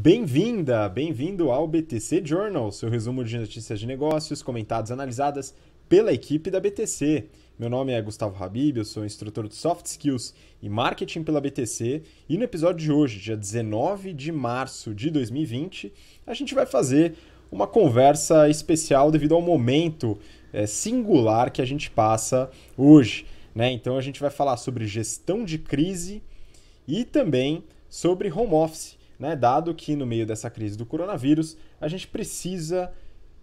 Bem-vinda, bem-vindo ao BTC Journal, seu resumo de notícias de negócios comentadas e analisadas pela equipe da BTC. Meu nome é Gustavo Habib, eu sou instrutor de Soft Skills e Marketing pela BTC e no episódio de hoje, dia 19 de março de 2020, a gente vai fazer uma conversa especial devido ao momento singular que a gente passa hoje, né? Então a gente vai falar sobre gestão de crise e também sobre home office, né? Dado que no meio dessa crise do coronavírus a gente precisa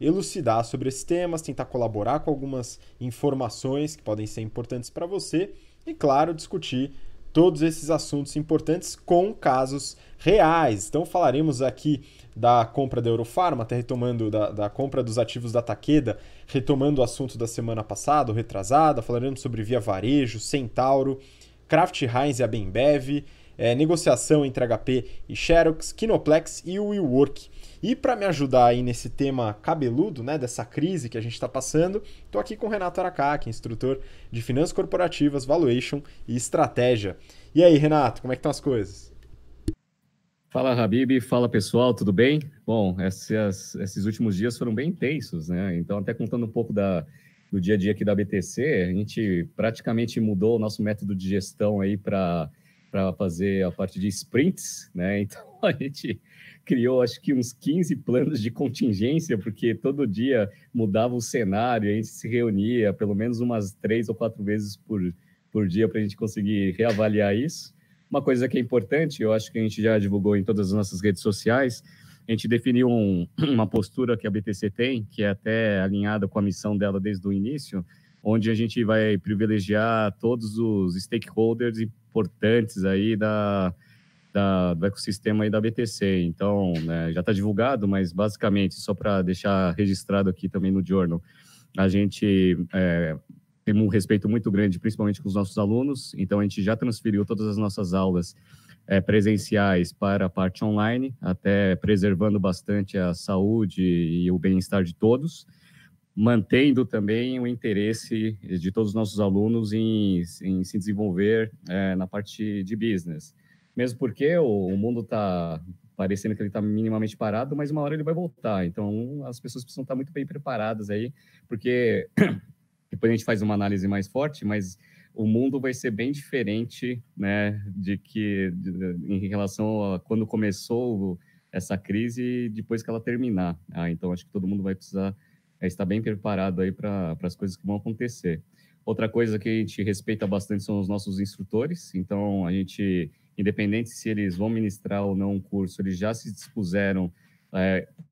elucidar sobre esses temas, tentar colaborar com algumas informações que podem ser importantes para você e, claro, discutir todos esses assuntos importantes com casos reais. Então falaremos aqui da compra da Eurofarma, até retomando da compra dos ativos da Takeda, retomando o assunto da semana passada, ou retrasada, falaremos sobre Via Varejo, Centauro, Kraft Heinz e a Bembev, negociação entre HP e Xerox, Kinoplex e o WeWork. E para me ajudar aí nesse tema cabeludo, né, dessa crise que a gente está passando, estou aqui com o Renato Aracaki, instrutor de Finanças Corporativas, Valuation e Estratégia. E aí, Renato, como é que estão as coisas? Fala, Habib. Fala, pessoal, tudo bem? Bom, esses últimos dias foram bem intensos, né? Então, até contando um pouco do dia a dia aqui da BTC, a gente praticamente mudou o nosso método de gestão aí para fazer a parte de sprints, né? Então, a gente criou, acho que uns 15 planos de contingência, porque todo dia mudava o cenário, a gente se reunia pelo menos umas 3 ou 4 vezes por dia para a gente conseguir reavaliar isso. Uma coisa que é importante, eu acho que a gente já divulgou em todas as nossas redes sociais, a gente definiu uma postura que a BTC tem, que é até alinhada com a missão dela desde o início, onde a gente vai privilegiar todos os stakeholders importantes aí do ecossistema aí da BTC. Então, né, já está divulgado, mas basicamente, só para deixar registrado aqui também no Journal, a gente tem um respeito muito grande, principalmente com os nossos alunos, então a gente já transferiu todas as nossas aulas presenciais para a parte online, até preservando bastante a saúde e o bem-estar de todos, mantendo também o interesse de todos os nossos alunos em se desenvolver na parte de business. Mesmo porque o mundo está parecendo que ele está minimamente parado, mas uma hora ele vai voltar. Então, as pessoas precisam estar muito bem preparadas aí, porque depois a gente faz uma análise mais forte, mas o mundo vai ser bem diferente, né, em relação a quando começou essa crise, depois que ela terminar. Então, acho que todo mundo vai precisar estar bem preparado aí para as coisas que vão acontecer. Outra coisa que a gente respeita bastante são os nossos instrutores. Então, a gente, independente se eles vão ministrar ou não um curso, eles já se dispuseram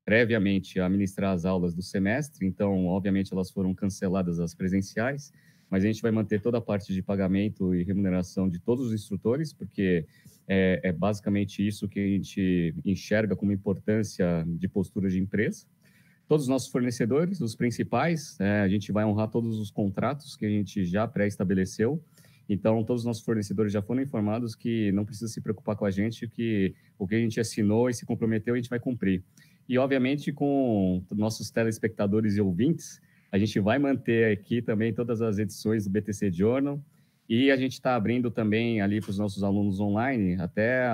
previamente a ministrar as aulas do semestre, então, obviamente, elas foram canceladas as presenciais, mas a gente vai manter toda a parte de pagamento e remuneração de todos os instrutores, porque é basicamente isso que a gente enxerga como importância de postura de empresa. Todos os nossos fornecedores, os principais, a gente vai honrar todos os contratos que a gente já pré-estabeleceu. Então, todos os nossos fornecedores já foram informados que não precisa se preocupar com a gente, que o que a gente assinou e se comprometeu, a gente vai cumprir. E, obviamente, com nossos telespectadores e ouvintes, a gente vai manter aqui também todas as edições do BTC Journal, e a gente está abrindo também ali para os nossos alunos online, até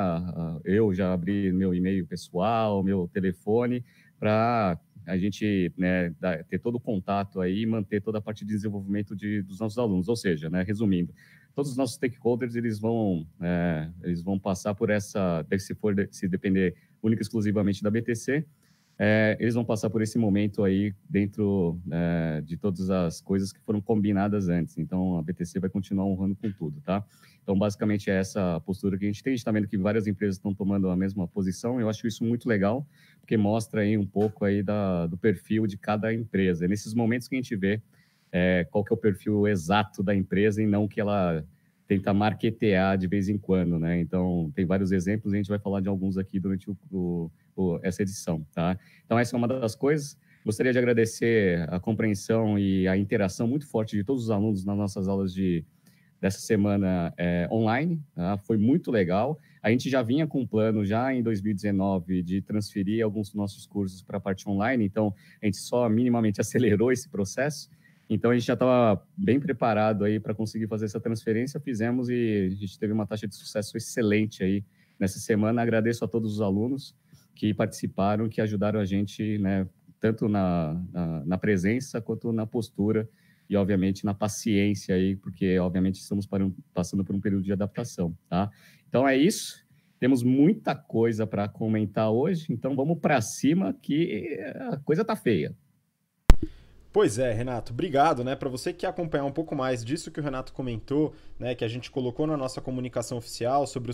eu já abri meu e-mail pessoal, meu telefone, para a gente, né, ter todo o contato aí e manter toda a parte de desenvolvimento dos nossos alunos. Ou seja, né, resumindo, todos os nossos stakeholders eles vão passar por essa, se depender única e exclusivamente da BTC, eles vão passar por esse momento aí dentro de todas as coisas que foram combinadas antes. Então, a BTC vai continuar honrando com tudo, tá? Então, basicamente, é essa postura que a gente tem. A gente está vendo que várias empresas estão tomando a mesma posição. Eu acho isso muito legal, porque mostra aí um pouco aí do perfil de cada empresa. É nesses momentos que a gente vê qual que é o perfil exato da empresa e não que ela tenta marketear de vez em quando, né? Então, tem vários exemplos e a gente vai falar de alguns aqui durante essa edição, tá? Então, essa é uma das coisas. Gostaria de agradecer a compreensão e a interação muito forte de todos os alunos nas nossas aulas dessa semana online, tá? Foi muito legal. A gente já vinha com um plano, já em 2019, de transferir alguns dos nossos cursos para a parte online, então a gente só minimamente acelerou esse processo. Então, a gente já estava bem preparado aí para conseguir fazer essa transferência, fizemos e a gente teve uma taxa de sucesso excelente aí nessa semana. Agradeço a todos os alunos que participaram, que ajudaram a gente, né, tanto na presença quanto na postura e, obviamente, na paciência aí, porque, obviamente, estamos passando por um período de adaptação, tá? Então, é isso. Temos muita coisa para comentar hoje, então vamos para cima que a coisa tá feia. Pois é, Renato, obrigado, né? Para você que quer acompanhar um pouco mais disso que o Renato comentou, né, que a gente colocou na nossa comunicação oficial sobre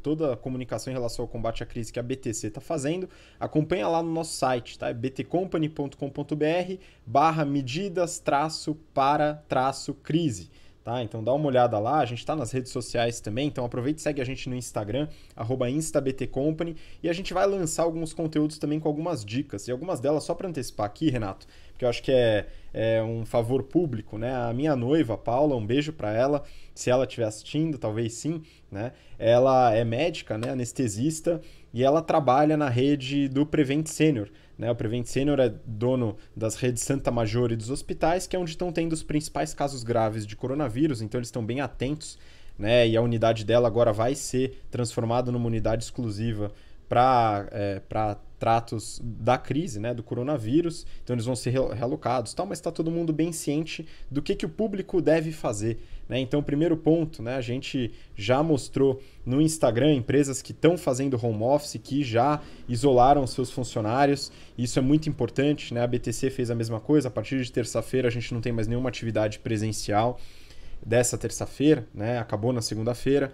toda a comunicação em relação ao combate à crise que a BTC está fazendo, acompanha lá no nosso site, tá? É btcompany.com.br/medidas-para-crise. Tá? Então dá uma olhada lá, a gente está nas redes sociais também, então aproveita e segue a gente no Instagram, @instabtcompany, e a gente vai lançar alguns conteúdos também com algumas dicas, e algumas delas, só para antecipar aqui, Renato, porque eu acho que é um favor público, né? A minha noiva, Paula, um beijo para ela, se ela estiver assistindo, talvez sim, né? Ela é médica, né? Anestesista, e ela trabalha na rede do Prevent Senior, né? O Prevent Senior é dono das redes Santa Major e dos hospitais, que é onde estão tendo os principais casos graves de coronavírus, então eles estão bem atentos, né? E a unidade dela agora vai ser transformada numa unidade exclusiva para tratos da crise, né, do coronavírus, então eles vão ser realocados, tal, mas está todo mundo bem ciente do que o público deve fazer, né? Então, o primeiro ponto, né, a gente já mostrou no Instagram empresas que estão fazendo home office, que já isolaram seus funcionários, isso é muito importante, né? A BTC fez a mesma coisa, a partir de terça-feira a gente não tem mais nenhuma atividade presencial dessa terça-feira, né? Acabou na segunda-feira.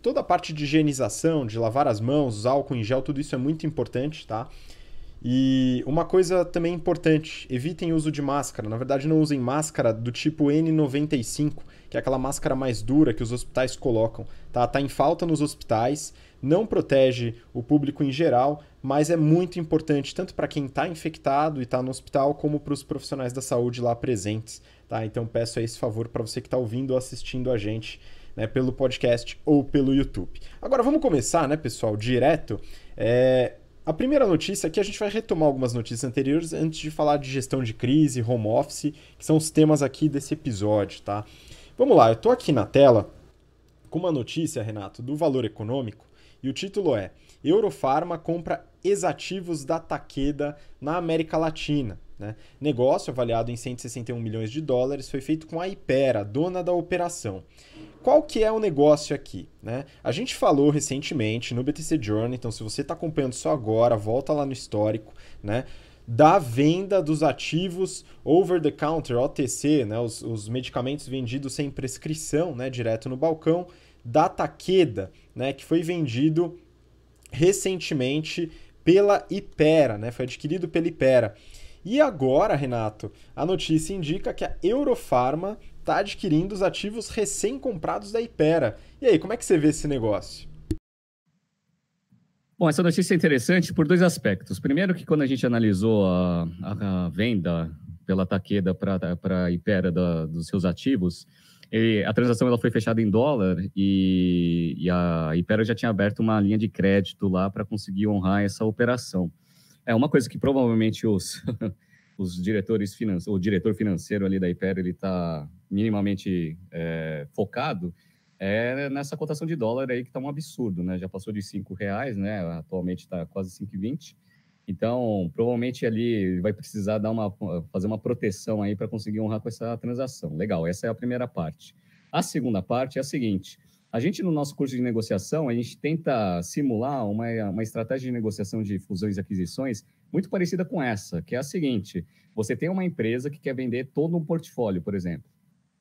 Toda a parte de higienização, de lavar as mãos, álcool em gel, tudo isso é muito importante, tá? E uma coisa também importante, evitem o uso de máscara. Na verdade, não usem máscara do tipo N95, que é aquela máscara mais dura que os hospitais colocam. Tá em falta nos hospitais, não protege o público em geral, mas é muito importante, tanto para quem está infectado e está no hospital, como para os profissionais da saúde lá presentes. Tá? Então peço esse favor para você que está ouvindo ou assistindo a gente, né, pelo podcast ou pelo YouTube. Agora vamos começar, né, pessoal, direto. A primeira notícia aqui, a gente vai retomar algumas notícias anteriores antes de falar de gestão de crise, home office, que são os temas aqui desse episódio, tá? Vamos lá, eu estou aqui na tela com uma notícia, Renato, do Valor Econômico, e o título é: Eurofarma compra exativos da Takeda na América Latina. Né? Negócio avaliado em 161 milhões de dólares foi feito com a Hypera, dona da operação. Qual que é o negócio aqui? Né? A gente falou recentemente no BTC Journal, então se você está acompanhando só agora, volta lá no histórico, né? Da venda dos ativos over-the-counter, OTC, né? Os medicamentos vendidos sem prescrição, né? Direto no balcão, da Takeda, né? Que foi vendido recentemente pela Hypera, né? Foi adquirido pela Hypera. E agora, Renato, a notícia indica que a Eurofarma está adquirindo os ativos recém-comprados da Hypera. E aí, como é que você vê esse negócio? Bom, essa notícia é interessante por dois aspectos. Primeiro, que quando a gente analisou a venda pela Takeda para a Hypera dos seus ativos, a transação ela foi fechada em dólar e a Hypera já tinha aberto uma linha de crédito lá para conseguir honrar essa operação. É uma coisa que provavelmente os diretores financeiros, o diretor financeiro ali da Hypera, ele está minimamente focado nessa cotação de dólar aí que está um absurdo, né? Já passou de R$5, né? Atualmente está quase 5,20. Então, provavelmente ali vai precisar fazer uma proteção aí para conseguir honrar com essa transação. Legal, essa é a primeira parte. A segunda parte é a seguinte: a gente, no nosso curso de negociação, a gente tenta simular uma estratégia de negociação de fusões e aquisições muito parecida com essa, que é a seguinte: você tem uma empresa que quer vender todo um portfólio, por exemplo.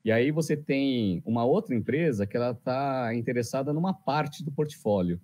E aí você tem uma outra empresa que ela está interessada numa parte do portfólio.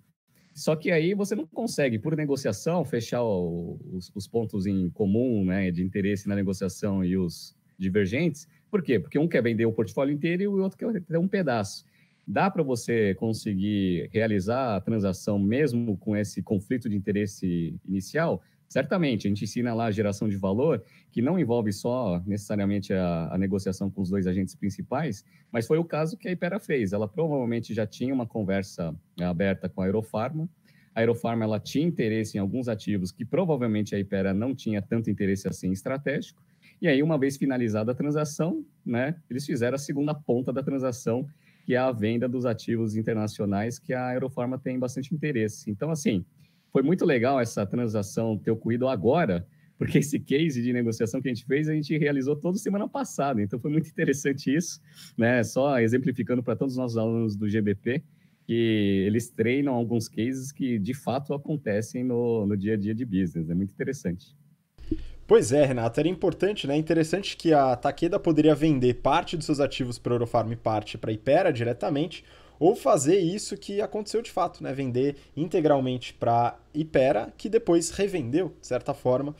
Só que aí você não consegue, por negociação, fechar os pontos em comum, né, de interesse na negociação e os divergentes. Por quê? Porque um quer vender o portfólio inteiro e o outro quer ter um pedaço. Dá para você conseguir realizar a transação mesmo com esse conflito de interesse inicial? Certamente, a gente ensina lá a geração de valor, que não envolve só necessariamente a negociação com os dois agentes principais, mas foi o caso que a Hypera fez. Ela provavelmente já tinha uma conversa aberta com a Eurofarma. A Eurofarma ela tinha interesse em alguns ativos que provavelmente a Hypera não tinha tanto interesse assim estratégico. E aí, uma vez finalizada a transação, né, eles fizeram a segunda ponta da transação, que é a venda dos ativos internacionais que a Eurofarma tem bastante interesse. Então, assim, foi muito legal essa transação ter ocorrido agora, porque esse case de negociação que a gente fez, a gente realizou toda semana passada. Então, foi muito interessante isso, né? Só exemplificando para todos os nossos alunos do GBP, que eles treinam alguns cases que, de fato, acontecem no dia a dia de business. É muito interessante. Pois é, Renato, era importante, né? Interessante que a Takeda poderia vender parte dos seus ativos para a Eurofarm e parte para a Hypera diretamente, ou fazer isso que aconteceu de fato, né? Vender integralmente para a Hypera, que depois revendeu, de certa forma,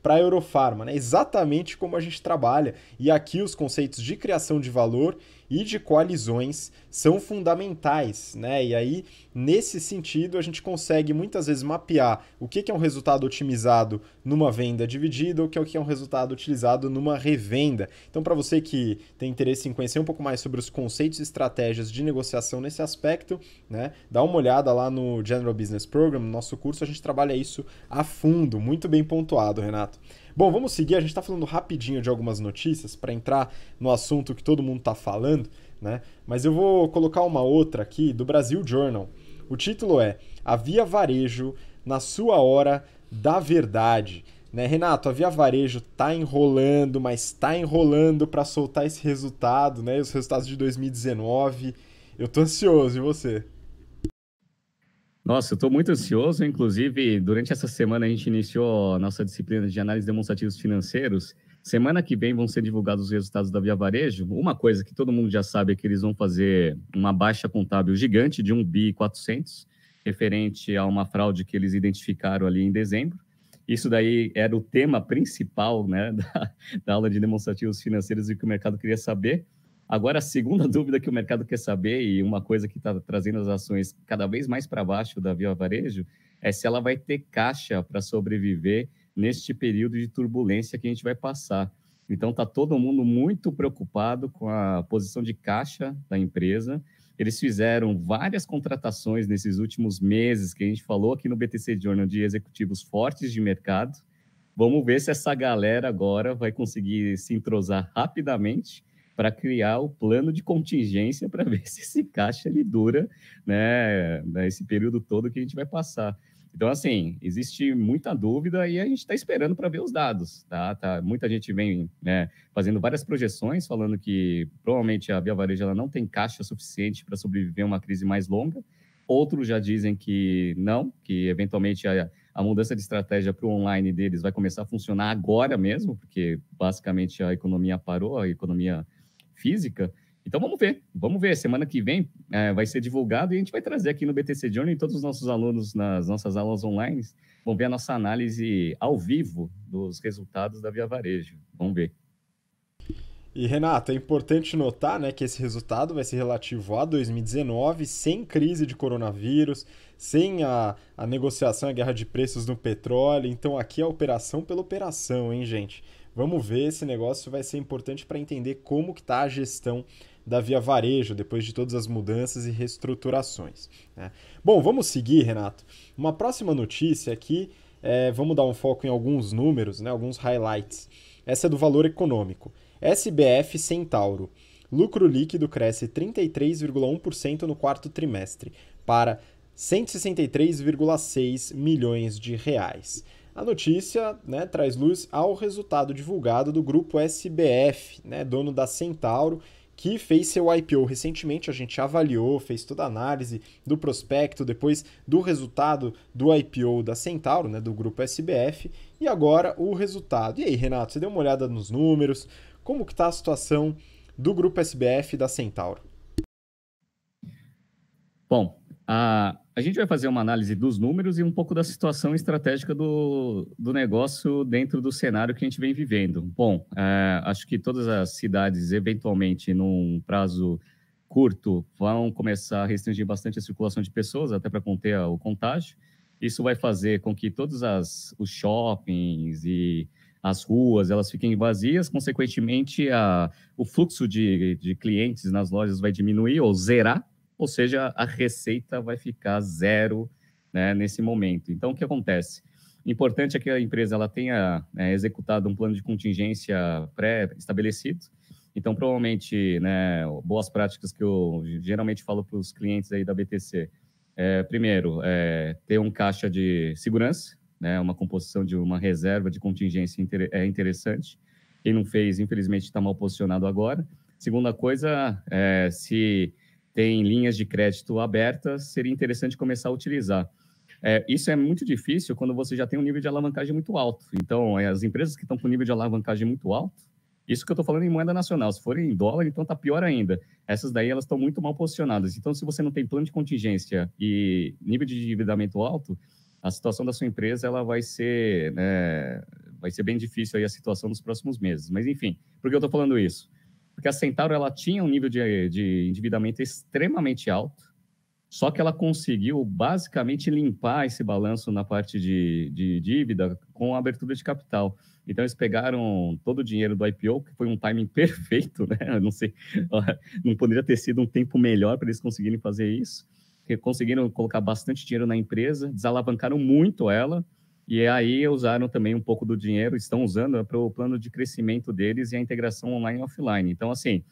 para a Eurofarma, né? Exatamente como a gente trabalha. E aqui os conceitos de criação de valor e de coalizões são fundamentais, né? E aí, nesse sentido, a gente consegue muitas vezes mapear o que é um resultado otimizado numa venda dividida ou o que é um resultado utilizado numa revenda. Então, para você que tem interesse em conhecer um pouco mais sobre os conceitos e estratégias de negociação nesse aspecto, né? Dá uma olhada lá no General Business Program, no nosso curso, a gente trabalha isso a fundo, muito bem pontuado, Renato. Bom, vamos seguir. A gente está falando rapidinho de algumas notícias para entrar no assunto que todo mundo está falando, né? Mas eu vou colocar uma outra aqui do Brasil Journal. O título é A Via Varejo na sua hora da verdade. Né, Renato, a Via Varejo está enrolando, mas está enrolando para soltar esse resultado, né? Os resultados de 2019. Eu tô ansioso, e você? Nossa, eu estou muito ansioso. Inclusive, durante essa semana a gente iniciou a nossa disciplina de análise de demonstrativos financeiros. Semana que vem vão ser divulgados os resultados da Via Varejo. Uma coisa que todo mundo já sabe é que eles vão fazer uma baixa contábil gigante de 1.400 bi, referente a uma fraude que eles identificaram ali em dezembro. Isso daí era o tema principal, né, da aula de demonstrativos financeiros e que o mercado queria saber. Agora, a segunda dúvida que o mercado quer saber, e uma coisa que está trazendo as ações cada vez mais para baixo da Via Varejo, é se ela vai ter caixa para sobreviver neste período de turbulência que a gente vai passar. Então, está todo mundo muito preocupado com a posição de caixa da empresa. Eles fizeram várias contratações nesses últimos meses, que a gente falou aqui no BTC Journal, de executivos fortes de mercado. Vamos ver se essa galera agora vai conseguir se entrosar rapidamente para criar o plano de contingência para ver se esse caixa ele dura, né, esse período todo que a gente vai passar. Então, assim, existe muita dúvida e a gente está esperando para ver os dados, tá? Muita gente vem, né, fazendo várias projeções, falando que provavelmente a Via Varejo ela não tem caixa suficiente para sobreviver a uma crise mais longa. Outros já dizem que não, que eventualmente a mudança de estratégia para o online deles vai começar a funcionar agora mesmo, porque basicamente a economia parou, a economia física. Então vamos ver. Semana que vem vai ser divulgado e a gente vai trazer aqui no BTC Journal e todos os nossos alunos nas nossas aulas online vão ver a nossa análise ao vivo dos resultados da Via Varejo. Vamos ver. E, Renato, é importante notar, né, que esse resultado vai ser relativo a 2019, sem crise de coronavírus, sem a negociação, a guerra de preços no petróleo. Então, aqui é operação pela operação, hein, gente? Vamos ver, esse negócio vai ser importante para entender como que está a gestão da Via Varejo depois de todas as mudanças e reestruturações, né? Bom, vamos seguir, Renato. Uma próxima notícia aqui, vamos dar um foco em alguns números, né, alguns highlights. Essa é do valor econômico. SBF Centauro. Lucro líquido cresce 33,1% no quarto trimestre, para 163,6 milhões de reais. A notícia, né, traz luz ao resultado divulgado do grupo SBF, né, dono da Centauro, que fez seu IPO recentemente. A gente avaliou, fez toda a análise do prospecto, depois do resultado do IPO da Centauro, né, do grupo SBF, e agora o resultado. E aí, Renato, você deu uma olhada nos números? Como que está a situação do grupo SBF e da Centauro? Bom, a gente vai fazer uma análise dos números e um pouco da situação estratégica do negócio dentro do cenário que a gente vem vivendo. Bom, acho que todas as cidades, eventualmente, num prazo curto, vão começar a restringir bastante a circulação de pessoas, até para conter o contágio. Isso vai fazer com que todos os shoppings e as ruas elas fiquem vazias, consequentemente, o fluxo de clientes nas lojas vai diminuir ou zerar, ou seja, a receita vai ficar zero, né, nesse momento. Então, o que acontece? O importante é que a empresa ela tenha executado um plano de contingência pré-estabelecido. Então, provavelmente, né, boas práticas que eu geralmente falo para os clientes aí da BTC Primeiro, ter um caixa de segurança, né? Uma composição de uma reserva de contingência é interessante. Quem não fez, infelizmente, está mal posicionado agora. Segunda coisa, se tem linhas de crédito abertas, seria interessante começar a utilizar. Isso é muito difícil quando você já tem um nível de alavancagem muito alto. Então, as empresas que estão com nível de alavancagem muito alto, isso que eu estou falando em moeda nacional, se for em dólar, então está pior ainda. Essas daí, elas estão muito mal posicionadas. Então, se você não tem plano de contingência e nível de endividamento alto, a situação da sua empresa ela vai ser bem difícil aí a situação nos próximos meses. Mas, enfim, por que eu estou falando isso? Porque a Centauro ela tinha um nível de endividamento extremamente alto, só que ela conseguiu basicamente limpar esse balanço na parte de dívida com a abertura de capital. Então, eles pegaram todo o dinheiro do IPO, que foi um timing perfeito, né? Não sei, não poderia ter sido um tempo melhor para eles conseguirem fazer isso. Porque conseguiram colocar bastante dinheiro na empresa, desalavancaram muito ela, e aí usaram também um pouco do dinheiro, estão usando para o plano de crescimento deles e a integração online e offline. Então, assim,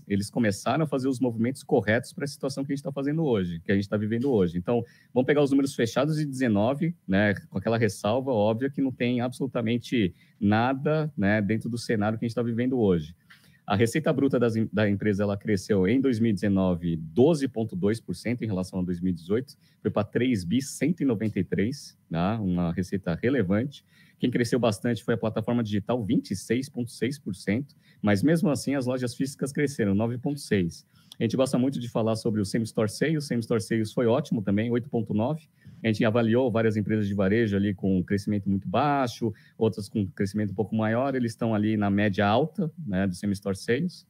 eles começaram a fazer os movimentos corretos para a situação que a gente está fazendo hoje, que a gente está vivendo hoje. Então, vamos pegar os números fechados de 19, né, com aquela ressalva óbvia que não tem absolutamente nada, né, dentro do cenário que a gente está vivendo hoje. A receita bruta da empresa ela cresceu em 2019 12,2% em relação a 2018, foi para 3 bi 193, tá? Uma receita relevante. Quem cresceu bastante foi a plataforma digital, 26,6%, mas mesmo assim as lojas físicas cresceram, 9,6%. A gente gosta muito de falar sobre o Same-Store Sales, Same-Store Sales foi ótimo também, 8,9%. A gente avaliou várias empresas de varejo ali com crescimento muito baixo, outras com crescimento um pouco maior, eles estão ali na média alta, né, do Same-Store Sales.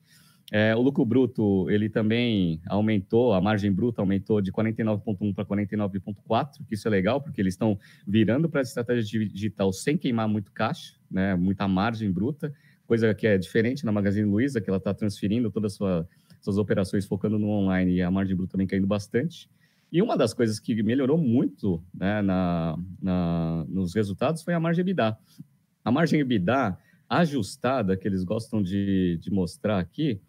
O lucro bruto, ele também aumentou, a margem bruta aumentou de 49,1 para 49,4, que isso é legal, porque eles estão virando para a estratégia digital sem queimar muito caixa, né, muita margem bruta, coisa que é diferente na Magazine Luiza, que ela está transferindo todas as suas operações focando no online e a margem bruta também caindo bastante. E uma das coisas que melhorou muito, né, nos resultados foi a margem EBITDA. A margem EBITDA ajustada, que eles gostam de mostrar aqui,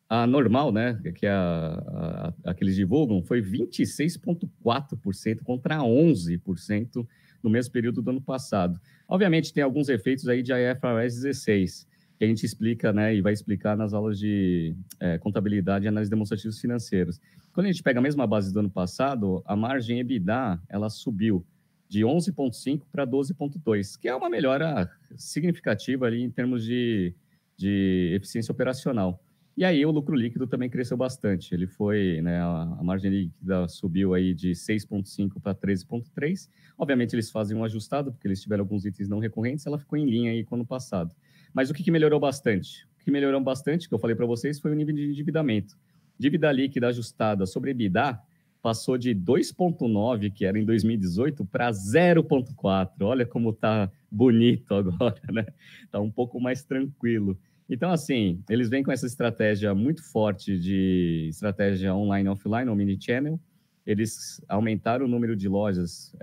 a normal, né, que a que eles divulgam, foi 26,4% contra 11% no mesmo período do ano passado. Obviamente, tem alguns efeitos aí de IFRS 16, que a gente explica, né, e vai explicar nas aulas de contabilidade e análise de demonstrativos financeiros. Quando a gente pega a mesma base do ano passado, a margem EBITDA, ela subiu de 11,5 para 12,2, que é uma melhora significativa ali em termos de eficiência operacional. E aí o lucro líquido também cresceu bastante. Ele foi, né, a margem líquida subiu aí de 6,5 para 13,3. Obviamente eles fazem um ajustado, porque eles tiveram alguns itens não recorrentes, ela ficou em linha aí com o ano passado. Mas o que melhorou bastante? O que melhorou bastante, que eu falei para vocês, foi o nível de endividamento. Dívida líquida ajustada sobre EBITDA passou de 2,9, que era em 2018, para 0,4. Olha como está bonito agora, né? Está um pouco mais tranquilo. Então, assim, eles vêm com essa estratégia muito forte de estratégia online e offline, omnichannel. Eles aumentaram o número de lojas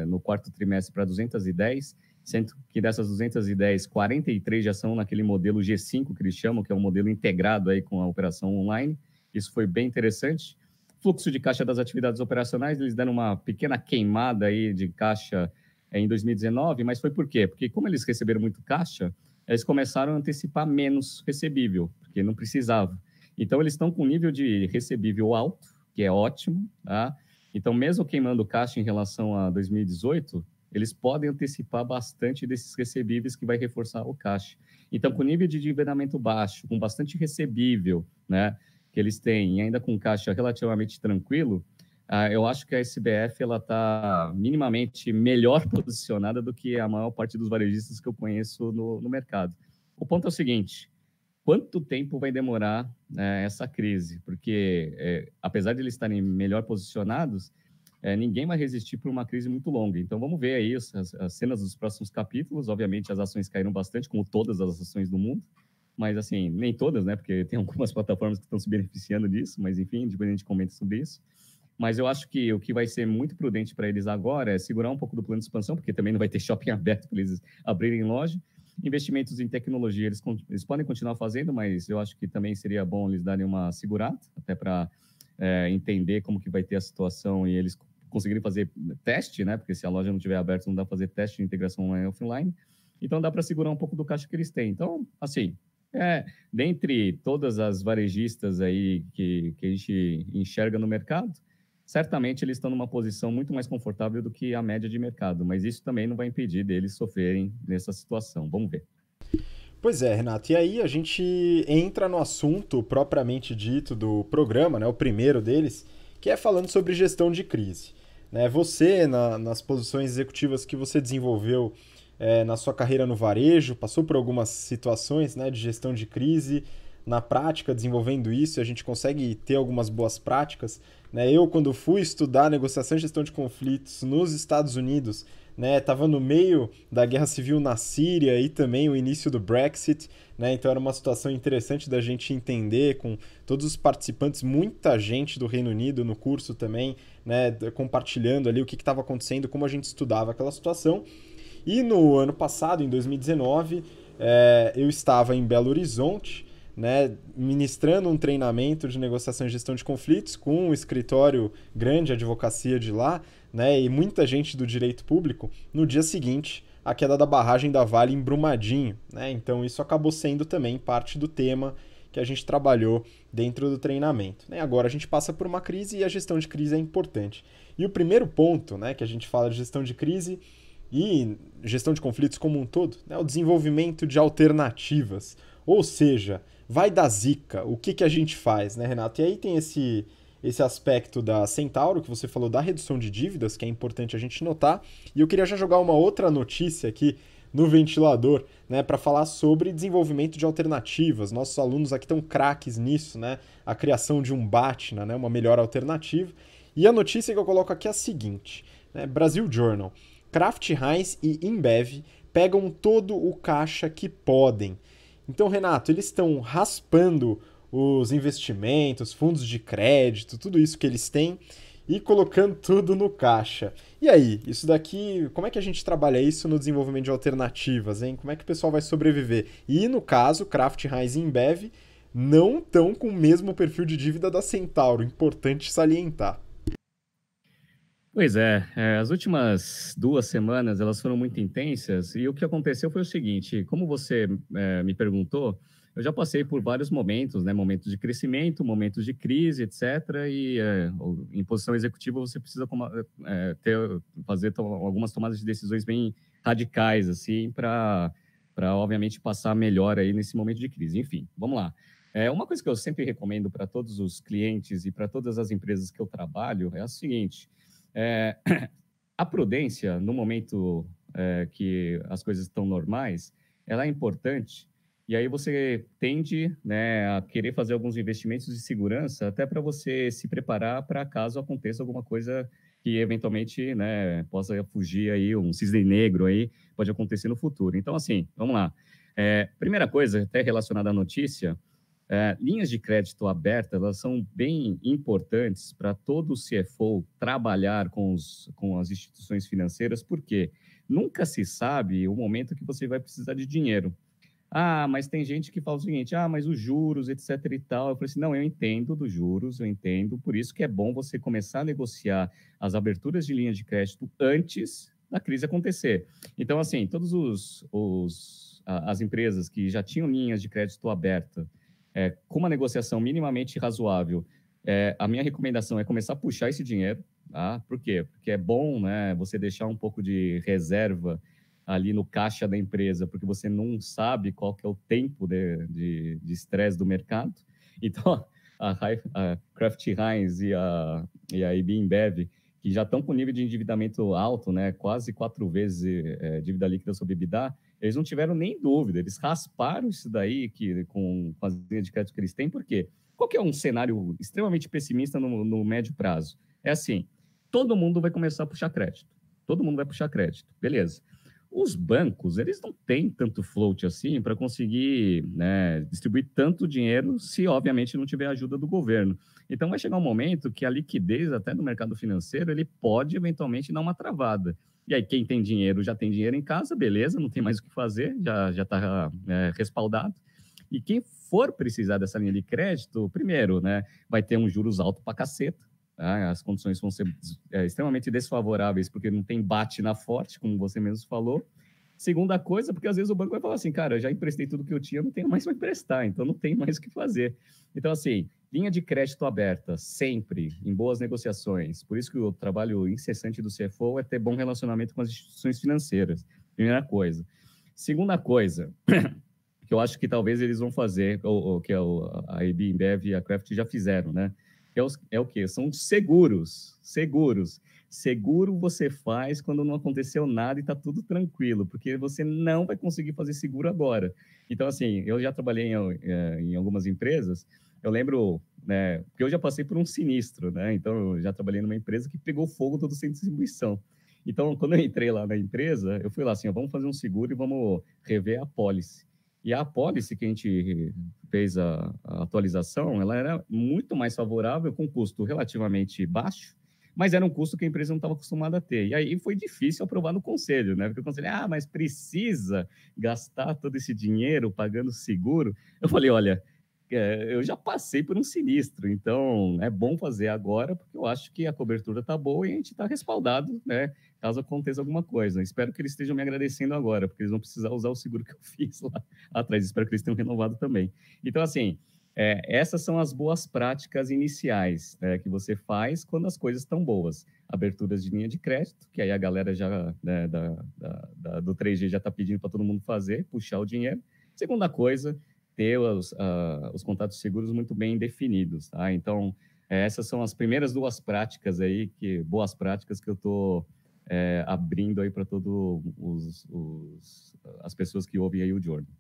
no quarto trimestre para 210, sendo que dessas 210, 43 já são naquele modelo G5 que eles chamam, que é um modelo integrado aí com a operação online. Isso foi bem interessante. Fluxo de caixa das atividades operacionais, eles deram uma pequena queimada aí de caixa em 2019, mas foi por quê? Porque como eles receberam muito caixa, eles começaram a antecipar menos recebível, porque não precisava. Então, eles estão com um nível de recebível alto, que é ótimo, tá? Então, mesmo queimando caixa em relação a 2018, eles podem antecipar bastante desses recebíveis que vai reforçar o caixa. Então, com nível de endividamento baixo, com bastante recebível, né, que eles têm, e ainda com caixa relativamente tranquilo, eu acho que a SBF está minimamente melhor posicionada do que a maior parte dos varejistas que eu conheço no mercado. O ponto é o seguinte: quanto tempo vai demorar essa crise? Porque, apesar de eles estarem melhor posicionados, ninguém vai resistir por uma crise muito longa. Então, vamos ver aí as cenas dos próximos capítulos. Obviamente, as ações caíram bastante, como todas as ações do mundo. Mas, assim, nem todas, né? Porque tem algumas plataformas que estão se beneficiando disso. Mas, enfim, depois a gente comenta sobre isso. Mas eu acho que o que vai ser muito prudente para eles agora é segurar um pouco do plano de expansão, porque também não vai ter shopping aberto para eles abrirem loja. Investimentos em tecnologia, eles podem continuar fazendo, mas eu acho que também seria bom eles darem uma segurada, até para entender como que vai ter a situação e eles conseguirem fazer teste, né? Porque se a loja não estiver aberta, não dá para fazer teste de integração online e offline. Então, dá para segurar um pouco do caixa que eles têm. Então, assim, dentre todas as varejistas aí que a gente enxerga no mercado, certamente eles estão numa posição muito mais confortável do que a média de mercado, mas isso também não vai impedir deles sofrerem nessa situação. Vamos ver. Pois é, Renato. E aí a gente entra no assunto propriamente dito do programa, né, o primeiro deles, que é falando sobre gestão de crise. Né, você, nas posições executivas que você desenvolveu na sua carreira no varejo, passou por algumas situações, né, de gestão de crise. Na prática, desenvolvendo isso, a gente consegue ter algumas boas práticas. Né? Eu, quando fui estudar negociação e gestão de conflitos nos Estados Unidos, né, estava no meio da guerra civil na Síria e também o início do Brexit, né, então era uma situação interessante da gente entender com todos os participantes, muita gente do Reino Unido no curso também, né, compartilhando ali o que estava acontecendo, como a gente estudava aquela situação. E no ano passado, em 2019, eu estava em Belo Horizonte, né, ministrando um treinamento de negociação e gestão de conflitos com um escritório grande de advocacia de lá, né, e muita gente do direito público, no dia seguinte, a queda da barragem da Vale em Brumadinho. Né? Então isso acabou sendo também parte do tema que a gente trabalhou dentro do treinamento. Né? Agora a gente passa por uma crise e a gestão de crise é importante. E o primeiro ponto, né, que a gente fala de gestão de crise e gestão de conflitos como um todo, né, o desenvolvimento de alternativas. Ou seja, vai da zica, o que a gente faz, né, Renato? E aí tem esse aspecto da Centauro, que você falou da redução de dívidas, que é importante a gente notar. E eu queria já jogar uma outra notícia aqui no ventilador, né, para falar sobre desenvolvimento de alternativas. Nossos alunos aqui estão craques nisso, né? A criação de um BATNA, né, uma melhor alternativa. E a notícia que eu coloco aqui é a seguinte, né, Brasil Journal. Kraft Heinz e Embev pegam todo o caixa que podem. Então, Renato, eles estão raspando os investimentos, fundos de crédito, tudo isso que eles têm e colocando tudo no caixa. E aí, isso daqui, como é que a gente trabalha isso no desenvolvimento de alternativas, hein? Como é que o pessoal vai sobreviver? E no caso, Kraft Heinz e Embev não estão com o mesmo perfil de dívida da Centauro, importante salientar. Pois as últimas 2 semanas elas foram muito intensas e o que aconteceu foi o seguinte, como você me perguntou, eu já passei por vários momentos, né, momentos de crescimento, momentos de crise, etc. E em posição executiva você precisa fazer algumas tomadas de decisões bem radicais, assim, para obviamente passar melhor aí nesse momento de crise. Enfim, vamos lá. Uma coisa que eu sempre recomendo para todos os clientes e para todas as empresas que eu trabalho é a seguinte. A prudência, no momento que as coisas estão normais, ela é importante, e aí você tende, né, a querer fazer alguns investimentos de segurança até para você se preparar para caso aconteça alguma coisa que eventualmente, né, possa fugir aí, um cisne negro aí, pode acontecer no futuro. Então, assim, vamos lá. Primeira coisa, até relacionada à notícia, linhas de crédito abertas, elas são bem importantes para todo o CFO trabalhar com as instituições financeiras, porque nunca se sabe o momento que você vai precisar de dinheiro. Ah, mas tem gente que fala o seguinte, mas os juros, etc e tal. Eu falei assim, não, eu entendo dos juros, eu entendo, por isso que é bom você começar a negociar as aberturas de linha de crédito antes da crise acontecer. Então, assim, todas as empresas que já tinham linhas de crédito abertas, com uma negociação minimamente razoável, a minha recomendação é começar a puxar esse dinheiro. Tá? Por quê? Porque é bom, né, você deixar um pouco de reserva ali no caixa da empresa, porque você não sabe qual que é o tempo de estresse do mercado. Então, a Kraft Heinz e a AB InBev, que já estão com nível de endividamento alto, né, quase 4 vezes dívida líquida sobre EBITDA, eles não tiveram nem dúvida, eles rasparam isso daí com as linhas de crédito que eles têm, por quê? Qual que é um cenário extremamente pessimista no médio prazo? É assim, todo mundo vai começar a puxar crédito. Todo mundo vai puxar crédito, beleza. Os bancos, eles não têm tanto float assim para conseguir, né, distribuir tanto dinheiro se, obviamente, não tiver ajuda do governo. Então, vai chegar um momento que a liquidez até do mercado financeiro, ele pode, eventualmente, dar uma travada. E aí, quem tem dinheiro já tem dinheiro em casa, beleza, não tem mais o que fazer, já está respaldado. E quem for precisar dessa linha de crédito, primeiro, né, vai ter um juros alto pra caceta. Tá? As condições vão ser extremamente desfavoráveis, porque não tem bate na forte, como você mesmo falou. Segunda coisa, porque às vezes o banco vai falar assim, cara, eu já emprestei tudo que eu tinha, não tenho mais para emprestar, então não tem mais o que fazer. Então, assim, linha de crédito aberta, sempre, em boas negociações. Por isso que o trabalho incessante do CFO é ter bom relacionamento com as instituições financeiras. Primeira coisa. Segunda coisa, que eu acho que talvez eles vão fazer, ou que a EB, Embev e a Kraft já fizeram, né? É o quê? São seguros. Seguro você faz quando não aconteceu nada e está tudo tranquilo, porque você não vai conseguir fazer seguro agora. Então, assim, eu já trabalhei em algumas empresas, eu lembro, né, porque eu já passei por um sinistro, né? Então, eu já trabalhei numa empresa que pegou fogo todo o centro de distribuição. Então, quando eu entrei lá na empresa, eu fui lá assim, ó, vamos fazer um seguro e vamos rever a apólice. E a apólice que a gente fez a atualização, ela era muito mais favorável, com custo relativamente baixo, mas era um custo que a empresa não estava acostumada a ter. E aí foi difícil aprovar no conselho, né? Porque o conselho, mas precisa gastar todo esse dinheiro pagando seguro? Eu falei, olha, eu já passei por um sinistro, então é bom fazer agora, porque eu acho que a cobertura está boa e a gente está respaldado, né? Caso aconteça alguma coisa. Espero que eles estejam me agradecendo agora, porque eles vão precisar usar o seguro que eu fiz lá atrás. Espero que eles tenham renovado também. Então, assim, essas são as boas práticas iniciais, né, que você faz quando as coisas estão boas. Aberturas de linha de crédito, que aí a galera já, né, do 3G já está pedindo para todo mundo fazer, puxar o dinheiro. Segunda coisa, ter os contatos seguros muito bem definidos, tá? Então, essas são as primeiras duas práticas aí, boas práticas que eu estou abrindo aí para todas as pessoas que ouvem aí o Journal.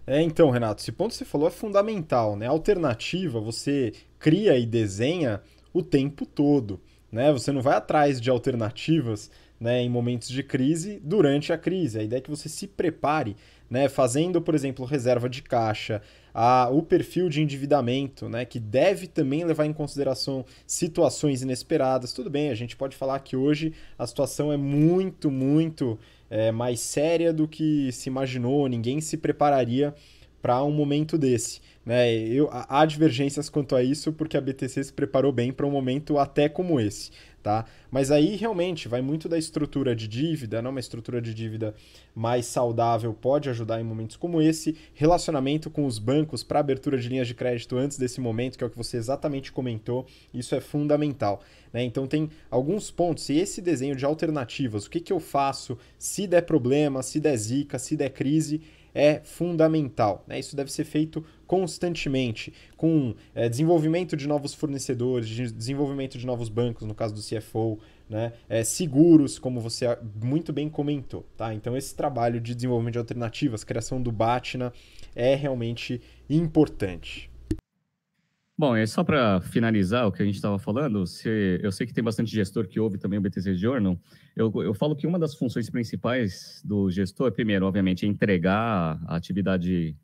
Então, Renato, esse ponto que você falou é fundamental, né? A alternativa você cria e desenha o tempo todo, né? Você não vai atrás de alternativas, né, em momentos de crise durante a crise. A ideia é que você se prepare, né, fazendo, por exemplo, reserva de caixa, o perfil de endividamento, né, que deve também levar em consideração situações inesperadas. Tudo bem, a gente pode falar que hoje a situação é muito, muito mais séria do que se imaginou, ninguém se prepararia para um momento desse. Né? Há divergências quanto a isso, porque a BTC se preparou bem para um momento até como esse. Tá? Mas aí realmente vai muito da estrutura de dívida, né? Uma estrutura de dívida mais saudável pode ajudar em momentos como esse, relacionamento com os bancos para abertura de linhas de crédito antes desse momento, que é o que você exatamente comentou, isso é fundamental. Né? Então tem alguns pontos, e esse desenho de alternativas, o que eu faço se der problema, se der zica, se der crise, é fundamental. Né? Isso deve ser feito constantemente, com desenvolvimento de novos fornecedores, desenvolvimento de novos bancos, no caso do CFO, né? Seguros, como você muito bem comentou. Tá? Então esse trabalho de desenvolvimento de alternativas, criação do BATNA, é realmente importante. Bom, só para finalizar o que a gente estava falando, eu sei que tem bastante gestor que ouve também o BTC Journal, eu falo que uma das funções principais do gestor, primeiro, obviamente, é entregar a atividade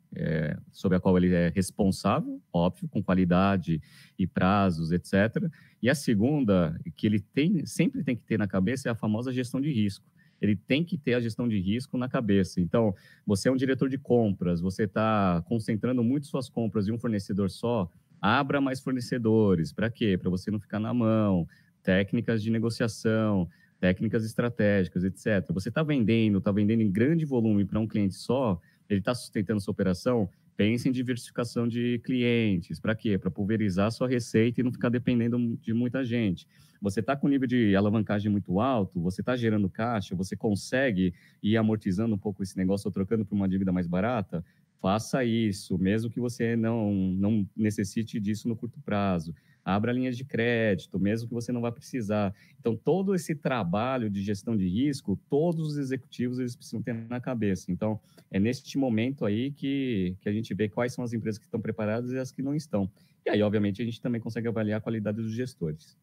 sobre a qual ele é responsável, óbvio, com qualidade e prazos, etc. E a segunda, que ele sempre tem que ter na cabeça, é a famosa gestão de risco. Ele tem que ter a gestão de risco na cabeça. Então, você é um diretor de compras, você está concentrando muito suas compras em um fornecedor só, abra mais fornecedores. Para quê? Para você não ficar na mão. Técnicas de negociação, técnicas estratégicas, etc. Você está vendendo em grande volume para um cliente só, ele está sustentando sua operação, pense em diversificação de clientes. Para quê? Para pulverizar sua receita e não ficar dependendo de muita gente. Você está com nível de alavancagem muito alto, você está gerando caixa, você consegue ir amortizando um pouco esse negócio ou trocando por uma dívida mais barata? Faça isso, mesmo que você não necessite disso no curto prazo. Abra linhas de crédito, mesmo que você não vá precisar. Então, todo esse trabalho de gestão de risco, todos os executivos eles precisam ter na cabeça. Então, é neste momento aí que a gente vê quais são as empresas que estão preparadas e as que não estão. E aí, obviamente, a gente também consegue avaliar a qualidade dos gestores.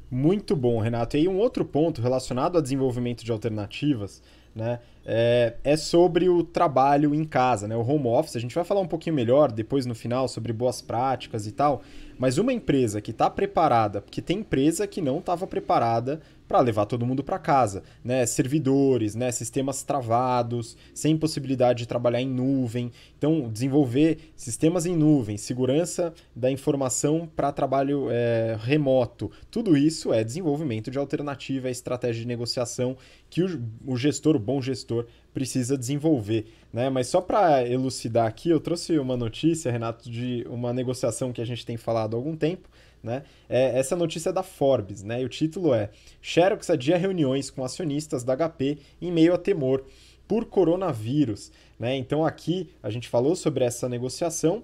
Muito bom, Renato. E aí um outro ponto relacionado ao desenvolvimento de alternativas, né, é sobre o trabalho em casa, né? O home office. A gente vai falar um pouquinho melhor depois no final sobre boas práticas e tal. Mas uma empresa que está preparada, porque tem empresa que não estava preparada para levar todo mundo para casa, né? Servidores, né? Sistemas travados, sem possibilidade de trabalhar em nuvem. Então, desenvolver sistemas em nuvem, segurança da informação para trabalho remoto, tudo isso é desenvolvimento de alternativa, é estratégia de negociação que o gestor, o bom gestor, precisa desenvolver, né? Mas só para elucidar aqui, eu trouxe uma notícia, Renato, de uma negociação que a gente tem falado há algum tempo, né? Essa notícia é da Forbes, né? E o título é: Xerox adia reuniões com acionistas da HP em meio a temor por coronavírus, né? Então aqui a gente falou sobre essa negociação,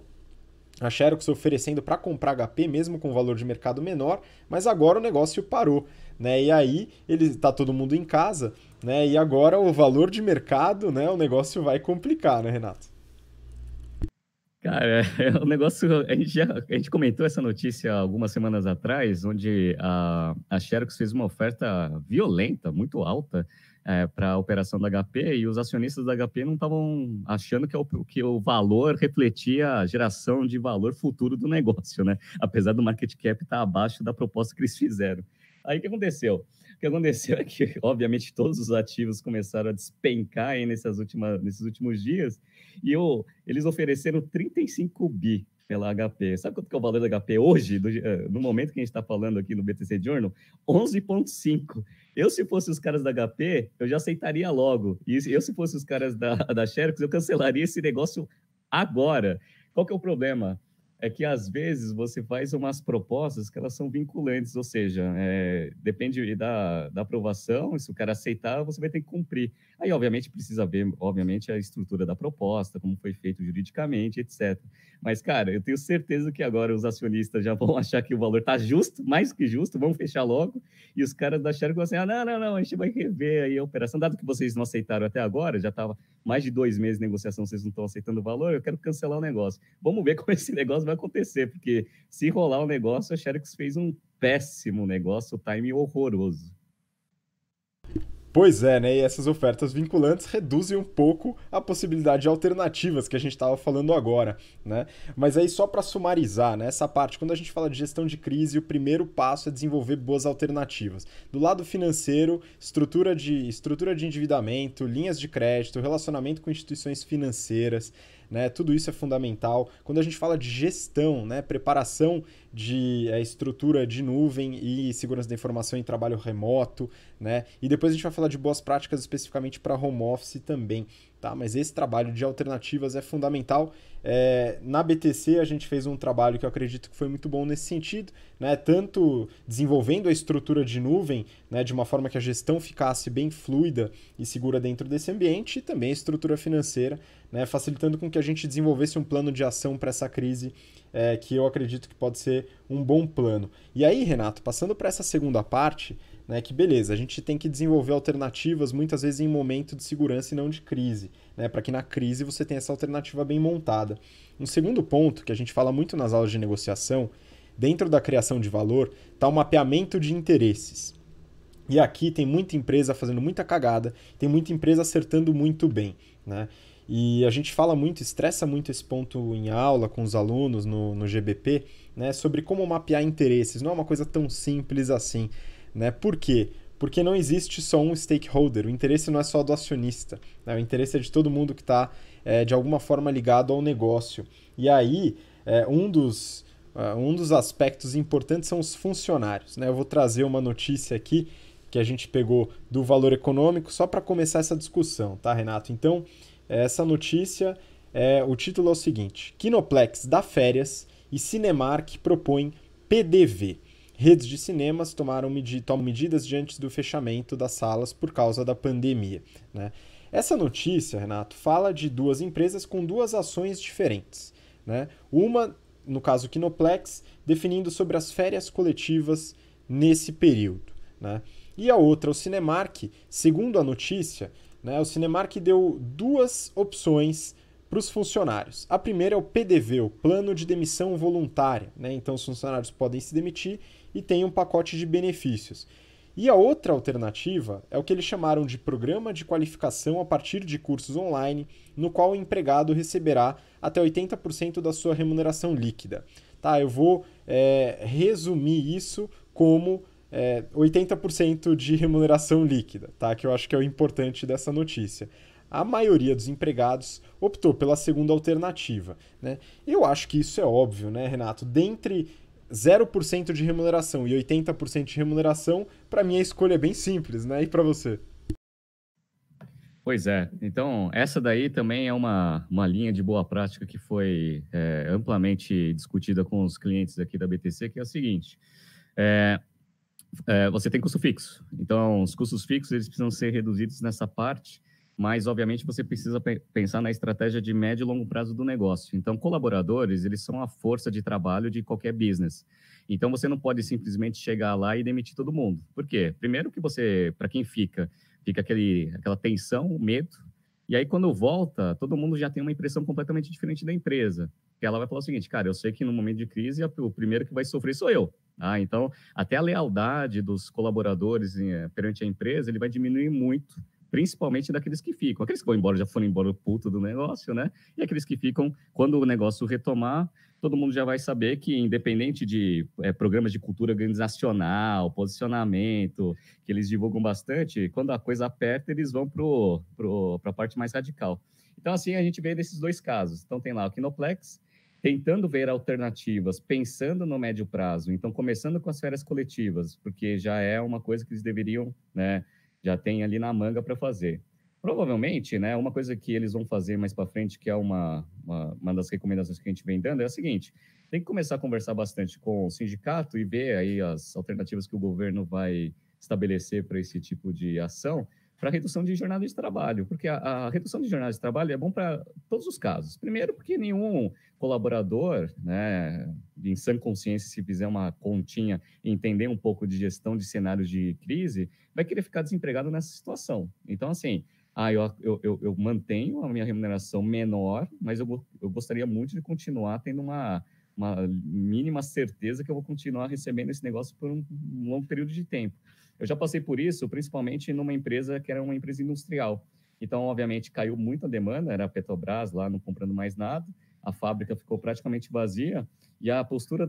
a Xerox oferecendo para comprar HP mesmo com valor de mercado menor, mas agora o negócio parou, né? E aí ele tá todo mundo em casa, né? E agora o valor de mercado, né? O negócio vai complicar, né, Renato? Cara, o negócio. A gente comentou essa notícia algumas semanas atrás, onde a Xerox fez uma oferta violenta, muito alta, para a operação da HP, e os acionistas da HP não estavam achando que o valor refletia a geração de valor futuro do negócio, né? Apesar do market cap estar abaixo da proposta que eles fizeram. Aí o que aconteceu? O que aconteceu é que, obviamente, todos os ativos começaram a despencar aí nesses últimos dias, e eles ofereceram 35 bi pela HP. Sabe quanto que é o valor da HP hoje, no momento que a gente está falando aqui no BTC Journal? 11,5. Eu, se fosse os caras da HP, eu já aceitaria logo. E eu, se fosse os caras da Xerox, eu cancelaria esse negócio agora. Qual que é o problema? É que, às vezes, você faz umas propostas que elas são vinculantes, ou seja, depende da aprovação, se o cara aceitar, você vai ter que cumprir. Aí, obviamente, precisa ver, obviamente, a estrutura da proposta, como foi feito juridicamente, etc. Mas, cara, eu tenho certeza que agora os acionistas já vão achar que o valor está justo, mais que justo, vão fechar logo, e os caras da Xerox vão assim, não, a gente vai rever aí a operação, dado que vocês não aceitaram até agora, já estava mais de 2 meses de negociação, vocês não estão aceitando o valor, eu quero cancelar o negócio. Vamos ver como esse negócio vai acontecer, porque se rolar o negócio, a Xerox fez um péssimo negócio, o time horroroso. Pois é, né? E essas ofertas vinculantes reduzem um pouco a possibilidade de alternativas que a gente estava falando agora, né? Mas aí só para sumarizar, né? Essa parte, quando a gente fala de gestão de crise, o primeiro passo é desenvolver boas alternativas. Do lado financeiro, estrutura de endividamento, linhas de crédito, relacionamento com instituições financeiras, né? Tudo isso é fundamental. Quando a gente fala de gestão, né? Preparação de estrutura de nuvem e segurança da informação em trabalho remoto, né? E depois a gente vai falar de boas práticas especificamente para home office também, tá? Mas esse trabalho de alternativas é fundamental. Na BTC a gente fez um trabalho que eu acredito que foi muito bom nesse sentido, né? Tanto desenvolvendo a estrutura de nuvem, né? De uma forma que a gestão ficasse bem fluida e segura dentro desse ambiente, e também a estrutura financeira, né? Facilitando com que a gente desenvolvesse um plano de ação para essa crise, que eu acredito que pode ser um bom plano. E aí, Renato, passando para essa segunda parte, né, que beleza, a gente tem que desenvolver alternativas muitas vezes em momento de segurança e não de crise, né, para que na crise você tenha essa alternativa bem montada. Um segundo ponto que a gente fala muito nas aulas de negociação, dentro da criação de valor, está o mapeamento de interesses. E aqui tem muita empresa fazendo muita cagada, tem muita empresa acertando muito bem, né? E a gente fala muito, estressa muito esse ponto em aula com os alunos no GBP, né, sobre como mapear interesses. Não é uma coisa tão simples assim, né? Por quê? Porque não existe só um stakeholder, o interesse não é só do acionista, né? O interesse é de todo mundo que está, de alguma forma, ligado ao negócio. E aí, um dos aspectos importantes são os funcionários, né? Eu vou trazer uma notícia aqui que a gente pegou do Valor Econômico só para começar essa discussão, tá, Renato? Então, essa notícia, o título é o seguinte: Kinoplex dá férias e Cinemark propõe PDV. Redes de cinemas tomam medidas diante do fechamento das salas por causa da pandemia, né? Essa notícia, Renato, fala de duas empresas com duas ações diferentes, né? Uma, no caso Kinoplex, definindo sobre as férias coletivas nesse período, né? E a outra, o Cinemark, segundo a notícia, né, o Cinemark deu duas opções para os funcionários. A primeira é o PDV, o Plano de Demissão Voluntária, né? Então os funcionários podem se demitir e tem um pacote de benefícios. E a outra alternativa é o que eles chamaram de programa de qualificação a partir de cursos online, no qual o empregado receberá até 80% da sua remuneração líquida. Tá, eu vou resumir isso como 80% de remuneração líquida, tá? Que eu acho que é o importante dessa notícia. A maioria dos empregados optou pela segunda alternativa, né? Eu acho que isso é óbvio, né, Renato? Dentre 0% de remuneração e 80% de remuneração, para mim a escolha é bem simples, né? E para você? Pois é. Então, essa daí também é uma linha de boa prática que foi amplamente discutida com os clientes aqui da BTC, que é o seguinte. É, você tem custo fixo. Então, os custos fixos eles precisam ser reduzidos nessa parte, mas, obviamente, você precisa pensar na estratégia de médio e longo prazo do negócio. Então, colaboradores, eles são a força de trabalho de qualquer business. Então, você não pode simplesmente chegar lá e demitir todo mundo. Por quê? Primeiro que para quem fica aquela tensão, medo, e aí quando volta, todo mundo já tem uma impressão completamente diferente da empresa. Que ela vai falar o seguinte, cara, eu sei que no momento de crise, o primeiro que vai sofrer sou eu. Então, até a lealdade dos colaboradores perante a empresa, ele vai diminuir muito, principalmente daqueles que ficam. Aqueles que vão embora já foram embora puto do negócio, né? E aqueles que ficam, quando o negócio retomar, todo mundo já vai saber que, independente de programas de cultura organizacional, posicionamento, que eles divulgam bastante, quando a coisa aperta, eles vão para a parte mais radical. Então, assim, a gente vê desses dois casos. Então, tem lá o Kinoplex, tentando ver alternativas, pensando no médio prazo. Então, começando com as férias coletivas, porque já é uma coisa que eles deveriam, né, já tem ali na manga para fazer. Provavelmente, né, uma coisa que eles vão fazer mais para frente, que é uma das recomendações que a gente vem dando, é a seguinte: tem que começar a conversar bastante com o sindicato e ver aí as alternativas que o governo vai estabelecer para esse tipo de ação, para redução de jornada de trabalho, porque a redução de jornada de trabalho é bom para todos os casos. Primeiro, porque nenhum colaborador, né, em sã consciência, se fizer uma continha e entender um pouco de gestão de cenários de crise, vai querer ficar desempregado nessa situação. Então, assim, eu mantenho a minha remuneração menor, mas eu gostaria muito de continuar tendo uma mínima certeza que eu vou continuar recebendo esse negócio por um longo período de tempo. Eu já passei por isso, principalmente numa empresa que era uma empresa industrial. Então, obviamente, caiu muito a demanda, era a Petrobras lá não comprando mais nada, a fábrica ficou praticamente vazia e a postura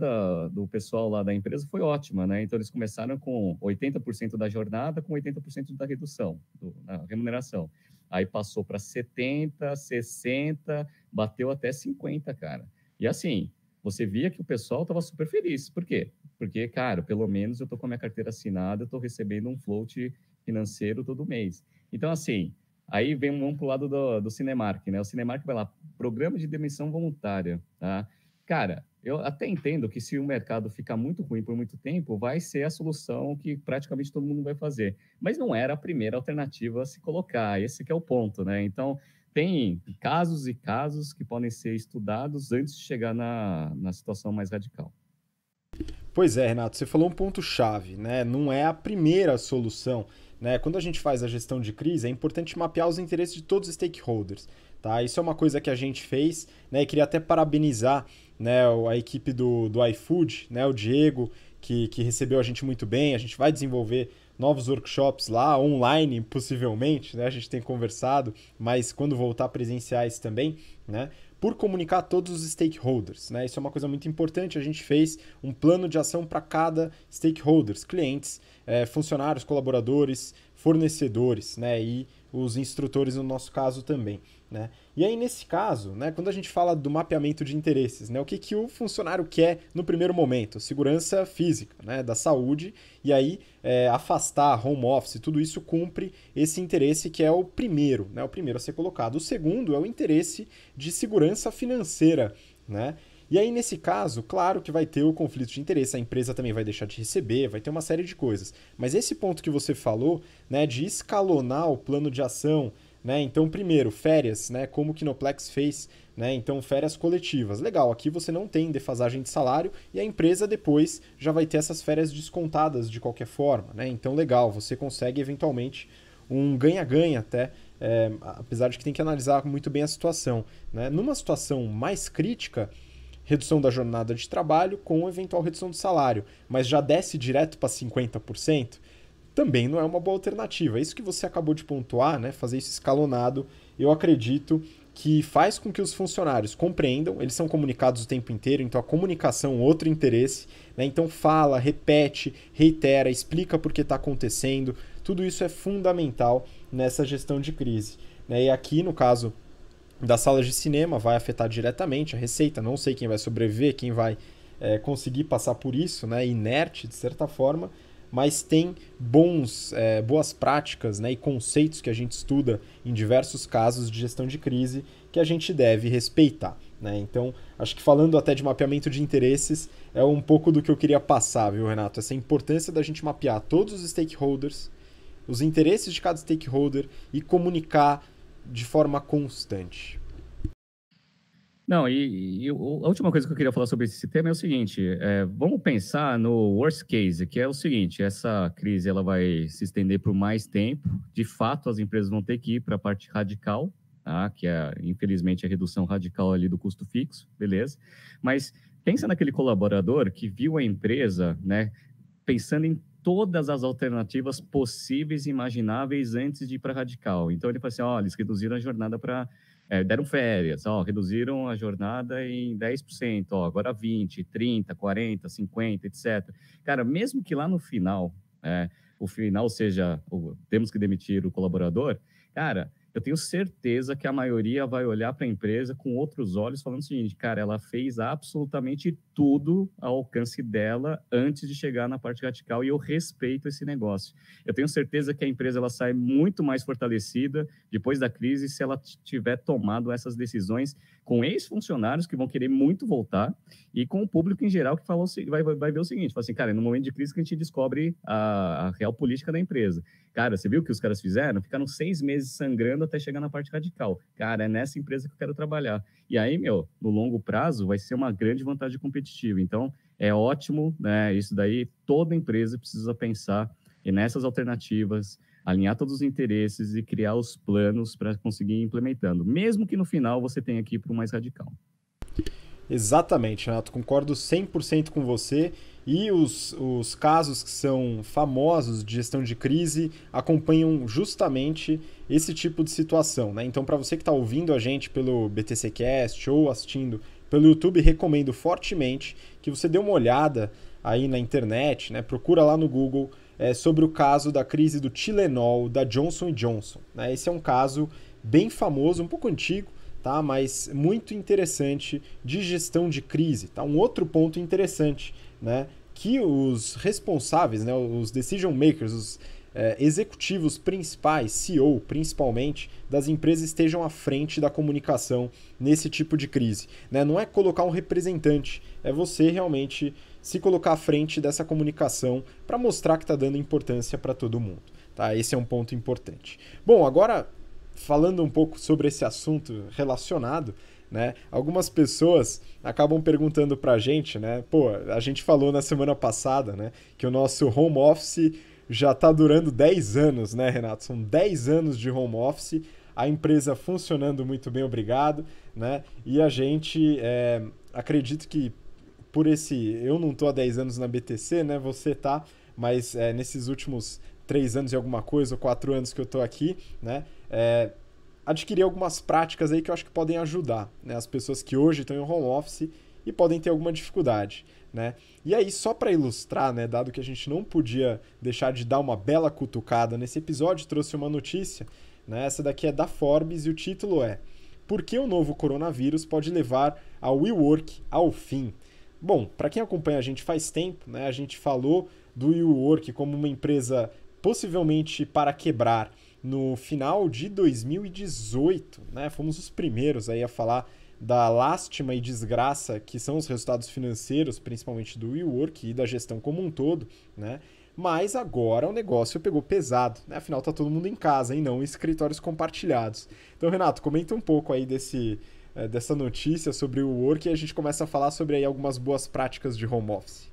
do pessoal lá da empresa foi ótima, né? Então, eles começaram com 80% da jornada, com 80% da redução, da remuneração. Aí passou para 70%, 60%, bateu até 50%, cara. E assim, você via que o pessoal estava super feliz. Por quê? Porque, cara, pelo menos eu estou com a minha carteira assinada, eu estou recebendo um float financeiro todo mês. Então, assim, aí vamos para o lado do Cinemark, né? O Cinemark vai lá, programa de demissão voluntária, tá? Cara, eu até entendo que se o mercado ficar muito ruim por muito tempo, vai ser a solução que praticamente todo mundo vai fazer. Mas não era a primeira alternativa a se colocar, esse que é o ponto, né? Então, tem casos e casos que podem ser estudados antes de chegar na situação mais radical. Pois é, Renato, você falou um ponto-chave, né? Não é a primeira solução, né? Quando a gente faz a gestão de crise, é importante mapear os interesses de todos os stakeholders, tá? Isso é uma coisa que a gente fez, né? E queria até parabenizar, né, a equipe do iFood, né? O Diego, que recebeu a gente muito bem. A gente vai desenvolver novos workshops lá, online, possivelmente, né? A gente tem conversado, mas quando voltar presenciais também, né? Por comunicar a todos os stakeholders, né? Isso é uma coisa muito importante. A gente fez um plano de ação para cada stakeholders, clientes, funcionários, colaboradores, fornecedores, né? E os instrutores no nosso caso também, né? E aí nesse caso, né, quando a gente fala do mapeamento de interesses, né, o que o funcionário quer no primeiro momento? Segurança física, né, da saúde, e aí afastar home office, tudo isso cumpre esse interesse que é o primeiro, né, o primeiro a ser colocado. O segundo é o interesse de segurança financeira, né? E aí, nesse caso, claro que vai ter o conflito de interesse, a empresa também vai deixar de receber, vai ter uma série de coisas. Mas esse ponto que você falou, né, de escalonar o plano de ação, né? Então, primeiro, férias, né, como o Kinoplex fez, né? Então, férias coletivas. Legal, aqui você não tem defasagem de salário e a empresa depois já vai ter essas férias descontadas de qualquer forma, né? Então, legal, você consegue eventualmente um ganha-ganha até, apesar de que tem que analisar muito bem a situação, né? Numa situação mais crítica, redução da jornada de trabalho com eventual redução do salário, mas já desce direto para 50%, também não é uma boa alternativa. Isso que você acabou de pontuar, né, fazer isso escalonado, eu acredito que faz com que os funcionários compreendam, eles são comunicados o tempo inteiro, então a comunicação, outro interesse, né? Então fala, repete, reitera, explica por que está acontecendo, tudo isso é fundamental nessa gestão de crise, né? E aqui, no caso das salas de cinema, vai afetar diretamente a receita, não sei quem vai sobreviver, quem vai conseguir passar por isso, né? Inerte, de certa forma, mas tem boas práticas, né, e conceitos que a gente estuda em diversos casos de gestão de crise que a gente deve respeitar. Né? Então, acho que falando até de mapeamento de interesses, é um pouco do que eu queria passar, viu, Renato? Essa importância da gente mapear todos os stakeholders, os interesses de cada stakeholder e comunicar de forma constante. Não, a última coisa que eu queria falar sobre esse tema é o seguinte, vamos pensar no worst case, que é o seguinte, essa crise ela vai se estender por mais tempo, de fato as empresas vão ter que ir para a parte radical, tá? Que é, infelizmente, a redução radical ali do custo fixo, beleza? Mas pensa naquele colaborador que viu a empresa, né, pensando em todas as alternativas possíveis e imagináveis antes de ir para radical. Então ele fala assim, ó, eles reduziram a jornada para deram férias, ó, reduziram a jornada em 10%, ó, agora 20%, 30%, 40%, 50%, etc. Cara, mesmo que lá no final, o final seja, temos que demitir o colaborador, cara, eu tenho certeza que a maioria vai olhar para a empresa com outros olhos, falando o seguinte, cara, ela fez absolutamente tudo ao alcance dela antes de chegar na parte radical e eu respeito esse negócio. Eu tenho certeza que a empresa ela sai muito mais fortalecida depois da crise se ela tiver tomado essas decisões com ex-funcionários que vão querer muito voltar e com o público em geral que vai ver o seguinte, fala assim, cara, é no momento de crise que a gente descobre a real política da empresa. Cara, você viu o que os caras fizeram? Ficaram 6 meses sangrando até chegar na parte radical. Cara, é nessa empresa que eu quero trabalhar. E aí, no longo prazo, vai ser uma grande vantagem competitiva. Então, é ótimo, né? Isso daí, toda empresa precisa pensar nessas alternativas, alinhar todos os interesses e criar os planos para conseguir ir implementando. Mesmo que no final você tenha que ir para o mais radical. Exatamente, Renato, concordo 100% com você. E os casos que são famosos de gestão de crise acompanham justamente esse tipo de situação. Né? Então, para você que está ouvindo a gente pelo BTCcast ou assistindo pelo YouTube, recomendo fortemente que você dê uma olhada aí na internet, né? Procura lá no Google sobre o caso da crise do Tilenol da Johnson & Johnson. Né? Esse é um caso bem famoso, um pouco antigo, tá? Mas muito interessante de gestão de crise. Tá? Um outro ponto interessante, né? Que os responsáveis, né? Os decision makers, os executivos principais, CEO principalmente, das empresas estejam à frente da comunicação nesse tipo de crise. Né? Não é colocar um representante, é você realmente se colocar à frente dessa comunicação para mostrar que está dando importância para todo mundo. Tá? Esse é um ponto importante. Bom, agora falando um pouco sobre esse assunto relacionado, né? Algumas pessoas acabam perguntando pra gente, né? Pô, a gente falou na semana passada, né? Que o nosso home office já tá durando 10 anos, né, Renato? São 10 anos de home office, a empresa funcionando muito bem, obrigado, né? E a gente acredito que por eu não tô há 10 anos na BTC, né? Você tá, mas nesses últimos 3 anos e alguma coisa, ou 4 anos que eu tô aqui, né? Adquirir algumas práticas aí que eu acho que podem ajudar, né, as pessoas que hoje estão em home office e podem ter alguma dificuldade, né? E aí, só para ilustrar, né, dado que a gente não podia deixar de dar uma bela cutucada nesse episódio, trouxe uma notícia, né? Essa daqui é da Forbes e o título é Por que o novo coronavírus pode levar a WeWork ao fim? Bom, para quem acompanha a gente faz tempo, né, a gente falou do WeWork como uma empresa possivelmente para quebrar no final de 2018, né? Fomos os primeiros aí a falar da lástima e desgraça que são os resultados financeiros, principalmente do WeWork e da gestão como um todo, né? Mas agora o negócio pegou pesado, né? Afinal tá todo mundo em casa e não em escritórios compartilhados. Então, Renato, comenta um pouco aí dessa notícia sobre o WeWork e a gente começa a falar sobre aí algumas boas práticas de home office.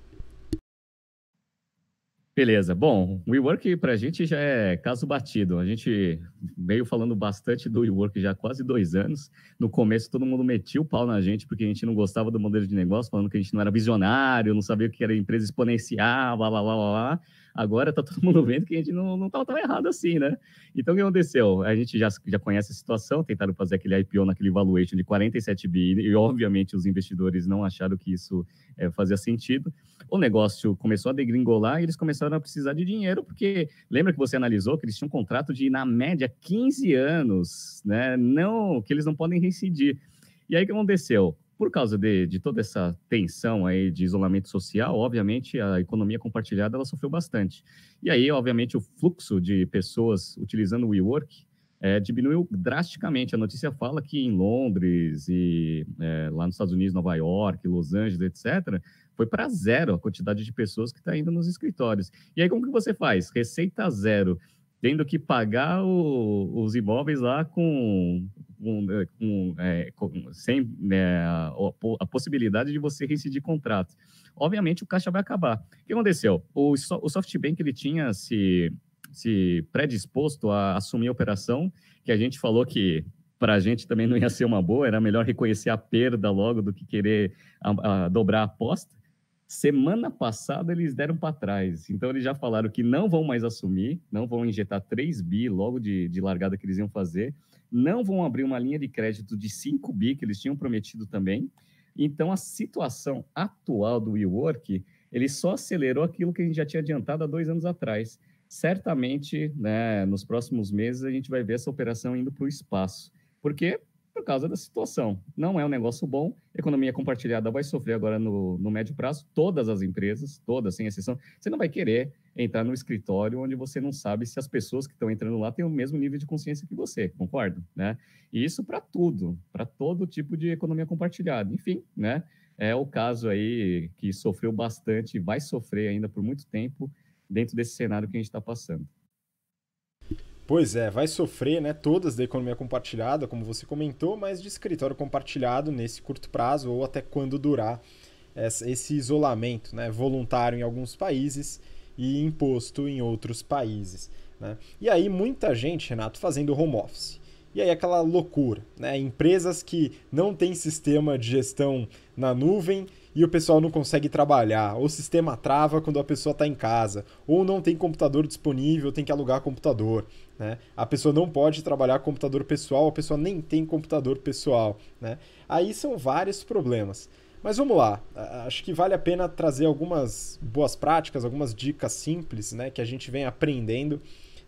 Beleza. Bom, o WeWork para a gente já é caso batido. A gente veio falando bastante do WeWork já há quase 2 anos. No começo, todo mundo metia o pau na gente porque a gente não gostava do modelo de negócio, falando que a gente não era visionário, não sabia o que era empresa exponencial, blá, blá, blá, blá. Agora tá todo mundo vendo que a gente não estava tão errado assim, né? Então, o que aconteceu? A gente já conhece a situação, tentaram fazer aquele IPO naquele valuation de 47 bi, e obviamente os investidores não acharam que isso fazia sentido. O negócio começou a degringolar e eles começaram a precisar de dinheiro, porque lembra que você analisou que eles tinham um contrato de, na média, 15 anos, né? Não, que eles não podem reincidir. E aí, o que aconteceu? Por causa de toda essa tensão aí de isolamento social, obviamente, a economia compartilhada ela sofreu bastante. E aí, obviamente, o fluxo de pessoas utilizando o WeWork diminuiu drasticamente. A notícia fala que em Londres e lá nos Estados Unidos, Nova York, Los Angeles, etc., foi para zero a quantidade de pessoas que está indo nos escritórios. E aí, como que você faz? Receita zero, tendo que pagar os imóveis lá sem a possibilidade de você rescindir contrato. Obviamente, o caixa vai acabar. O que aconteceu? O SoftBank ele tinha se predisposto a assumir a operação, que a gente falou que para a gente também não ia ser uma boa, era melhor reconhecer a perda logo do que querer dobrar a aposta. Semana passada eles deram para trás, então eles já falaram que não vão mais assumir, não vão injetar 3 bi logo de largada que eles iam fazer, não vão abrir uma linha de crédito de 5 bi que eles tinham prometido também. Então a situação atual do WeWork, ele só acelerou aquilo que a gente já tinha adiantado há 2 anos atrás. Certamente, né, nos próximos meses a gente vai ver essa operação indo para o espaço. Por quê? Por causa da situação. Não é um negócio bom, economia compartilhada vai sofrer agora no médio prazo, todas as empresas, todas, sem exceção. Você não vai querer entrar no escritório onde você não sabe se as pessoas que estão entrando lá têm o mesmo nível de consciência que você, concorda? Né? E isso para tudo, para todo tipo de economia compartilhada. Enfim, né? É o caso aí que sofreu bastante, vai sofrer ainda por muito tempo dentro desse cenário que a gente está passando. Pois é, vai sofrer, né, todas da economia compartilhada, como você comentou, mas de escritório compartilhado nesse curto prazo ou até quando durar esse isolamento, né, voluntário em alguns países e imposto em outros países, né? E aí muita gente, Renato, fazendo home office. E aí aquela loucura, né? Empresas que não têm sistema de gestão na nuvem e o pessoal não consegue trabalhar, ou o sistema trava quando a pessoa está em casa, ou não tem computador disponível, tem que alugar computador, né? A pessoa não pode trabalhar com computador pessoal, a pessoa nem tem computador pessoal, né? Aí são vários problemas. Mas vamos lá, acho que vale a pena trazer algumas boas práticas, algumas dicas simples, né, que a gente vem aprendendo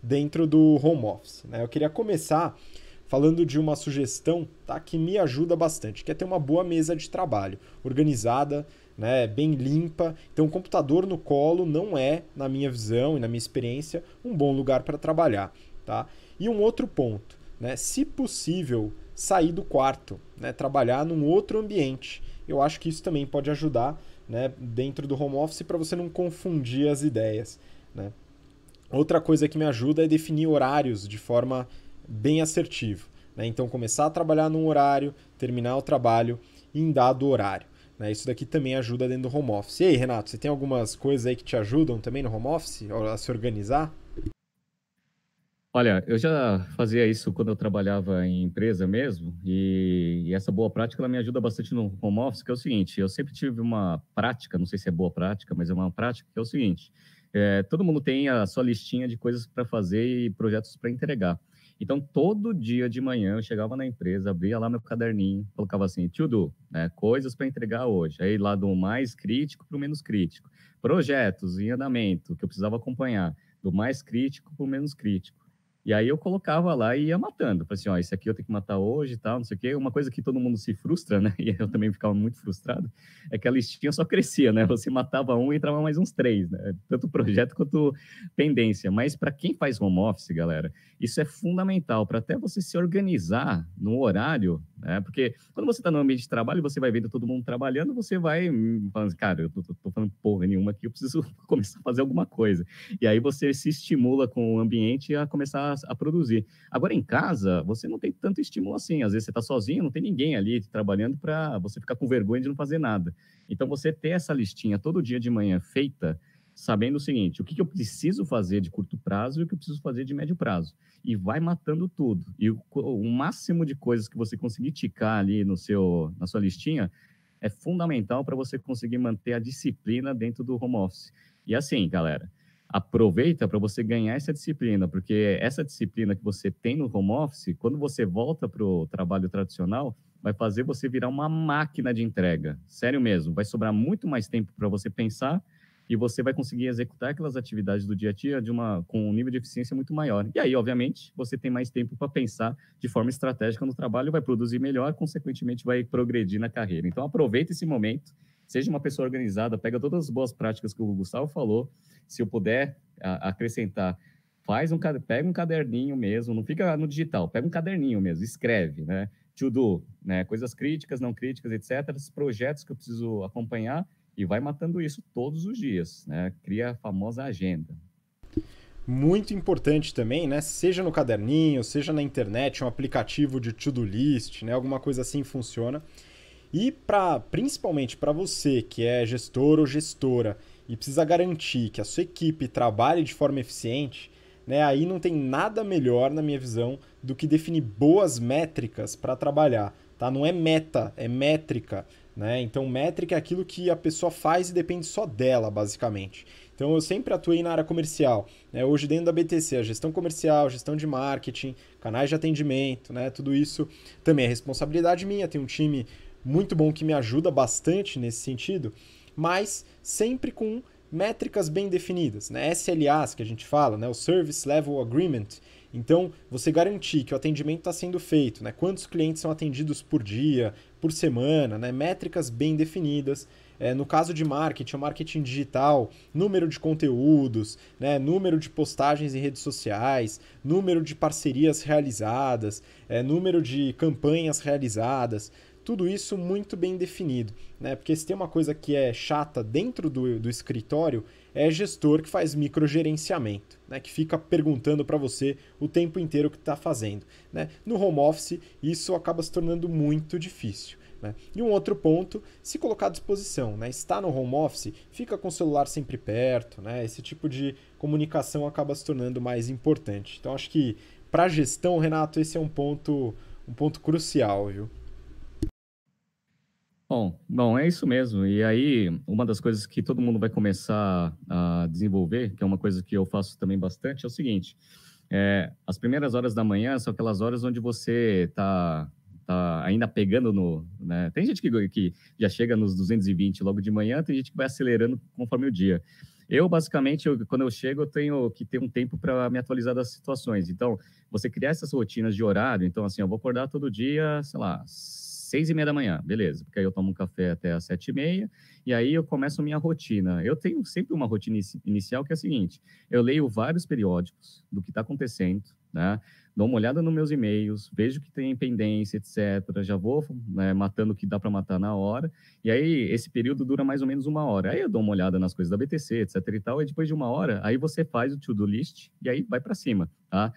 dentro do home office, né? Eu queria começar falando de uma sugestão, tá, que me ajuda bastante, que é ter uma boa mesa de trabalho, organizada, né, bem limpa. Então, o computador no colo não é, na minha visão e na minha experiência, um bom lugar para trabalhar. Tá? E um outro ponto, né, se possível, sair do quarto, né, trabalhar num outro ambiente. Eu acho que isso também pode ajudar, né, dentro do home office para você não confundir as ideias. Né? Outra coisa que me ajuda é definir horários de forma bem assertiva. Né? Então, começar a trabalhar num horário, terminar o trabalho em dado horário. Né? Isso daqui também ajuda dentro do home office. E aí, Renato, você tem algumas coisas aí que te ajudam também no home office a se organizar? Olha, eu já fazia isso quando eu trabalhava em empresa mesmo, e essa boa prática ela me ajuda bastante no home office, que é o seguinte, eu sempre tive uma prática, não sei se é boa prática, mas é uma prática, que é o seguinte, todo mundo tem a sua listinha de coisas para fazer e projetos para entregar. Então, todo dia de manhã eu chegava na empresa, abria lá meu caderninho, colocava assim, to do, né, coisas para entregar hoje. Aí lá do mais crítico para o menos crítico. Projetos em andamento que eu precisava acompanhar, do mais crítico para o menos crítico. E aí eu colocava lá e ia matando. Falei assim, ó, esse aqui eu tenho que matar hoje e tal, não sei o quê. Uma coisa que todo mundo se frustra, né? E eu também ficava muito frustrado, é que a listinha só crescia, né? Você matava um e entrava mais uns 3, né? Tanto projeto quanto pendência. Mas para quem faz home office, galera, isso é fundamental para até você se organizar no horário, né? Porque quando você está no ambiente de trabalho, você vai vendo todo mundo trabalhando, você vai falando assim, cara, eu tô falando porra nenhuma aqui, eu preciso começar a fazer alguma coisa. E aí você se estimula com o ambiente a começar a produzir. Agora, em casa, você não tem tanto estímulo assim. Às vezes você está sozinho, não tem ninguém ali trabalhando para você ficar com vergonha de não fazer nada. Então, você ter essa listinha todo dia de manhã feita, sabendo o seguinte, o que eu preciso fazer de curto prazo e o que eu preciso fazer de médio prazo. E vai matando tudo. E o máximo de coisas que você conseguir ticar ali na sua listinha é fundamental para você conseguir manter a disciplina dentro do home office. E assim, galera, aproveita para você ganhar essa disciplina, porque essa disciplina que você tem no home office, quando você volta para o trabalho tradicional, vai fazer você virar uma máquina de entrega. Sério mesmo, vai sobrar muito mais tempo para você pensar e você vai conseguir executar aquelas atividades do dia a dia com um nível de eficiência muito maior. E aí, obviamente, você tem mais tempo para pensar de forma estratégica no trabalho, vai produzir melhor, consequentemente vai progredir na carreira. Então, aproveita esse momento, seja uma pessoa organizada, pega todas as boas práticas que o Gustavo falou, se eu puder acrescentar, pega um caderninho mesmo, não fica no digital, pega um caderninho mesmo, escreve, né? To do, né? Coisas críticas, não críticas, etc. Projetos que eu preciso acompanhar e vai matando isso todos os dias, né? Cria a famosa agenda. Muito importante também, né? Seja no caderninho, seja na internet, um aplicativo de to-do list, né? Alguma coisa assim funciona. E principalmente para você que é gestor ou gestora e precisa garantir que a sua equipe trabalhe de forma eficiente, né, aí não tem nada melhor, na minha visão, do que definir boas métricas para trabalhar. Tá? Não é meta, é métrica. Né? Então, métrica é aquilo que a pessoa faz e depende só dela, basicamente. Então, eu sempre atuei na área comercial. Né? Hoje, dentro da BTC, a gestão comercial, gestão de marketing, canais de atendimento, né? Tudo isso também é responsabilidade minha. Tem um time muito bom que me ajuda bastante nesse sentido, mas sempre com métricas bem definidas, né? SLAs que a gente fala, né? O Service Level Agreement. Então, você garantir que o atendimento está sendo feito, né? Quantos clientes são atendidos por dia, por semana, né? Métricas bem definidas. No caso de marketing, o marketing digital, número de conteúdos, né? Número de postagens em redes sociais, número de parcerias realizadas, número de campanhas realizadas. Tudo isso muito bem definido, né? Porque se tem uma coisa que é chata dentro do escritório, é gestor que faz microgerenciamento, né? Que fica perguntando para você o tempo inteiro o que está fazendo. Né? No home office, isso acaba se tornando muito difícil. Né? E um outro ponto, se colocar à disposição. Né? Está no home office, fica com o celular sempre perto. Né? Esse tipo de comunicação acaba se tornando mais importante. Então, acho que para a gestão, Renato, esse é um ponto crucial, viu? Bom, é isso mesmo. E aí, uma das coisas que todo mundo vai começar a desenvolver, que é uma coisa que eu faço também bastante, é o seguinte: as primeiras horas da manhã são aquelas horas onde você tá ainda pegando no, né? Tem gente que já chega nos 220 logo de manhã, tem gente que vai acelerando conforme o dia. Eu, basicamente, quando eu chego, eu tenho que ter um tempo para me atualizar das situações. Então, você criar essas rotinas de horário, então, assim, eu vou acordar todo dia, sei lá, 6:30 da manhã, beleza, porque aí eu tomo um café até às 7:30, e aí eu começo a minha rotina. Eu tenho sempre uma rotina inicial que é a seguinte: eu leio vários periódicos do que está acontecendo, né? Dou uma olhada nos meus e-mails, vejo que tem pendência, etc. Já vou, né, matando o que dá para matar na hora, e aí esse período dura mais ou menos uma hora. Aí eu dou uma olhada nas coisas da BTC, etc e tal, e depois de uma hora, aí você faz o to-do list, e aí vai para cima, tá?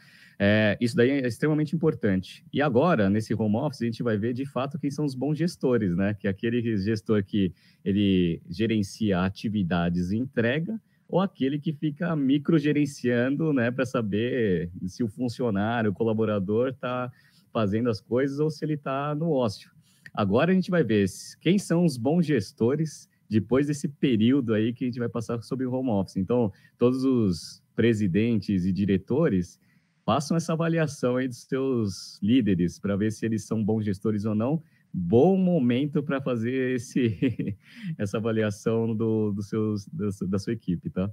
Isso daí é extremamente importante. E agora, nesse home office, a gente vai ver de fato quem são os bons gestores, né? Que é aquele gestor que ele gerencia atividades e entrega, ou aquele que fica microgerenciando, né, para saber se o funcionário, o colaborador está fazendo as coisas ou se ele está no ócio. Agora a gente vai ver quem são os bons gestores depois desse período aí que a gente vai passar sobre o home office. Então, todos os presidentes e diretores façam essa avaliação aí dos seus líderes para ver se eles são bons gestores ou não. Bom momento para fazer essa avaliação da sua equipe, tá?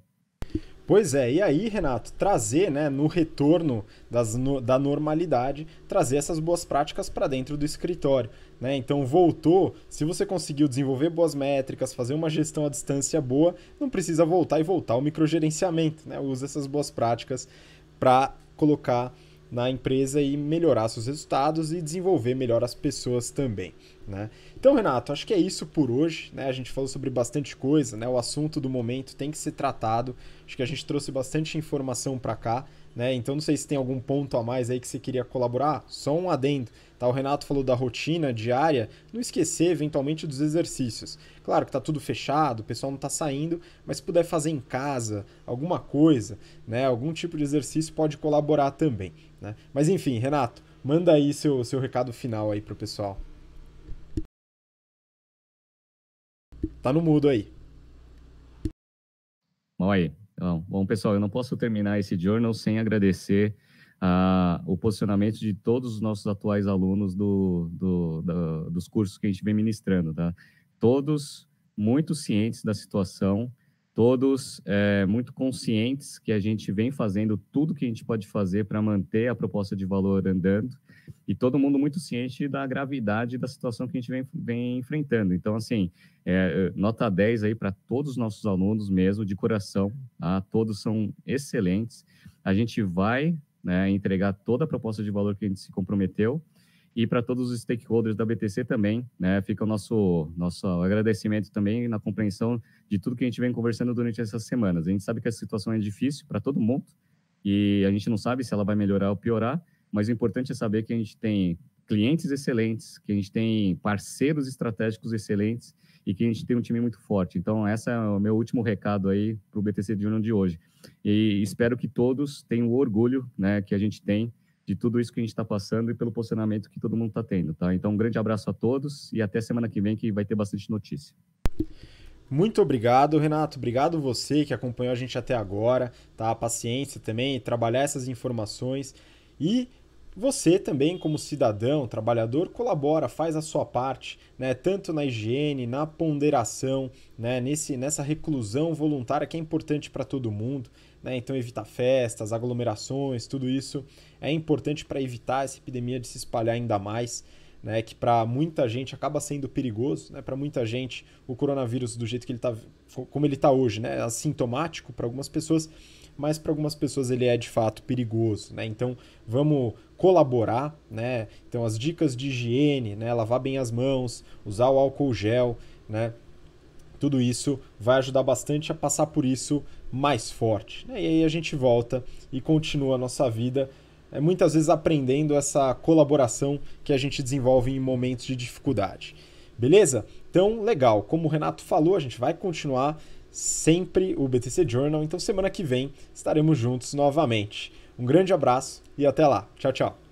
Pois é, e aí, Renato, trazer, né, no retorno da normalidade, trazer essas boas práticas para dentro do escritório. Né? Então, voltou, se você conseguiu desenvolver boas métricas, fazer uma gestão à distância boa, não precisa voltar e voltar ao microgerenciamento. Né? Usa essas boas práticas para colocar na empresa e melhorar seus resultados e desenvolver melhor as pessoas também. Né? Então, Renato, acho que é isso por hoje. Né? A gente falou sobre bastante coisa, né? O assunto do momento tem que ser tratado. Acho que a gente trouxe bastante informação para cá. Né? Então, não sei se tem algum ponto a mais aí que você queria colaborar. Só um adendo. Tá? O Renato falou da rotina diária. Não esquecer, eventualmente, dos exercícios. Claro que tá tudo fechado, o pessoal não tá saindo, mas se puder fazer em casa alguma coisa, né? Algum tipo de exercício pode colaborar também. Né? Mas enfim, Renato, manda aí seu recado final aí pro pessoal. Tá no mudo aí. Bom, aí. Então, bom, pessoal, eu não posso terminar esse journal sem agradecer o posicionamento de todos os nossos atuais alunos dos cursos que a gente vem ministrando, tá? Todos muito cientes da situação, todos muito conscientes que a gente vem fazendo tudo que a gente pode fazer para manter a proposta de valor andando, e todo mundo muito ciente da gravidade da situação que a gente vem enfrentando. Então, assim, nota 10 aí para todos os nossos alunos mesmo, de coração, tá? Todos são excelentes. A gente vai, né, entregar toda a proposta de valor que a gente se comprometeu, e para todos os stakeholders da BTC também, né, fica o nosso agradecimento também na compreensão de tudo que a gente vem conversando durante essas semanas. A gente sabe que a situação é difícil para todo mundo, e a gente não sabe se ela vai melhorar ou piorar, mas o importante é saber que a gente tem clientes excelentes, que a gente tem parceiros estratégicos excelentes e que a gente tem um time muito forte. Então, esse é o meu último recado aí para o BTC Journal de hoje. E espero que todos tenham o orgulho, né, que a gente tem de tudo isso que a gente está passando e pelo posicionamento que todo mundo está tendo, tá? Então, um grande abraço a todos e até semana que vem, que vai ter bastante notícia. Muito obrigado, Renato. Obrigado você que acompanhou a gente até agora, tá? A paciência também, trabalhar essas informações. E você também, como cidadão, trabalhador, colabora, faz a sua parte, né? Tanto na higiene, na ponderação, né? Nessa reclusão voluntária que é importante para todo mundo, né? Então, evitar festas, aglomerações, tudo isso é importante para evitar essa epidemia de se espalhar ainda mais, né? Que para muita gente acaba sendo perigoso, né? Para muita gente, o coronavírus, do jeito que ele tá, como ele está hoje, né? Assintomático para algumas pessoas, mas para algumas pessoas ele é de fato perigoso, né? Então vamos colaborar, né? Então as dicas de higiene, né? Lavar bem as mãos, usar o álcool gel, né? Tudo isso vai ajudar bastante a passar por isso mais forte, né? E aí a gente volta e continua a nossa vida, muitas vezes aprendendo essa colaboração que a gente desenvolve em momentos de dificuldade. Beleza? Então, legal. Como o Renato falou, a gente vai continuar sempre o BTC Journal, então semana que vem estaremos juntos novamente. Um grande abraço e até lá. Tchau, tchau.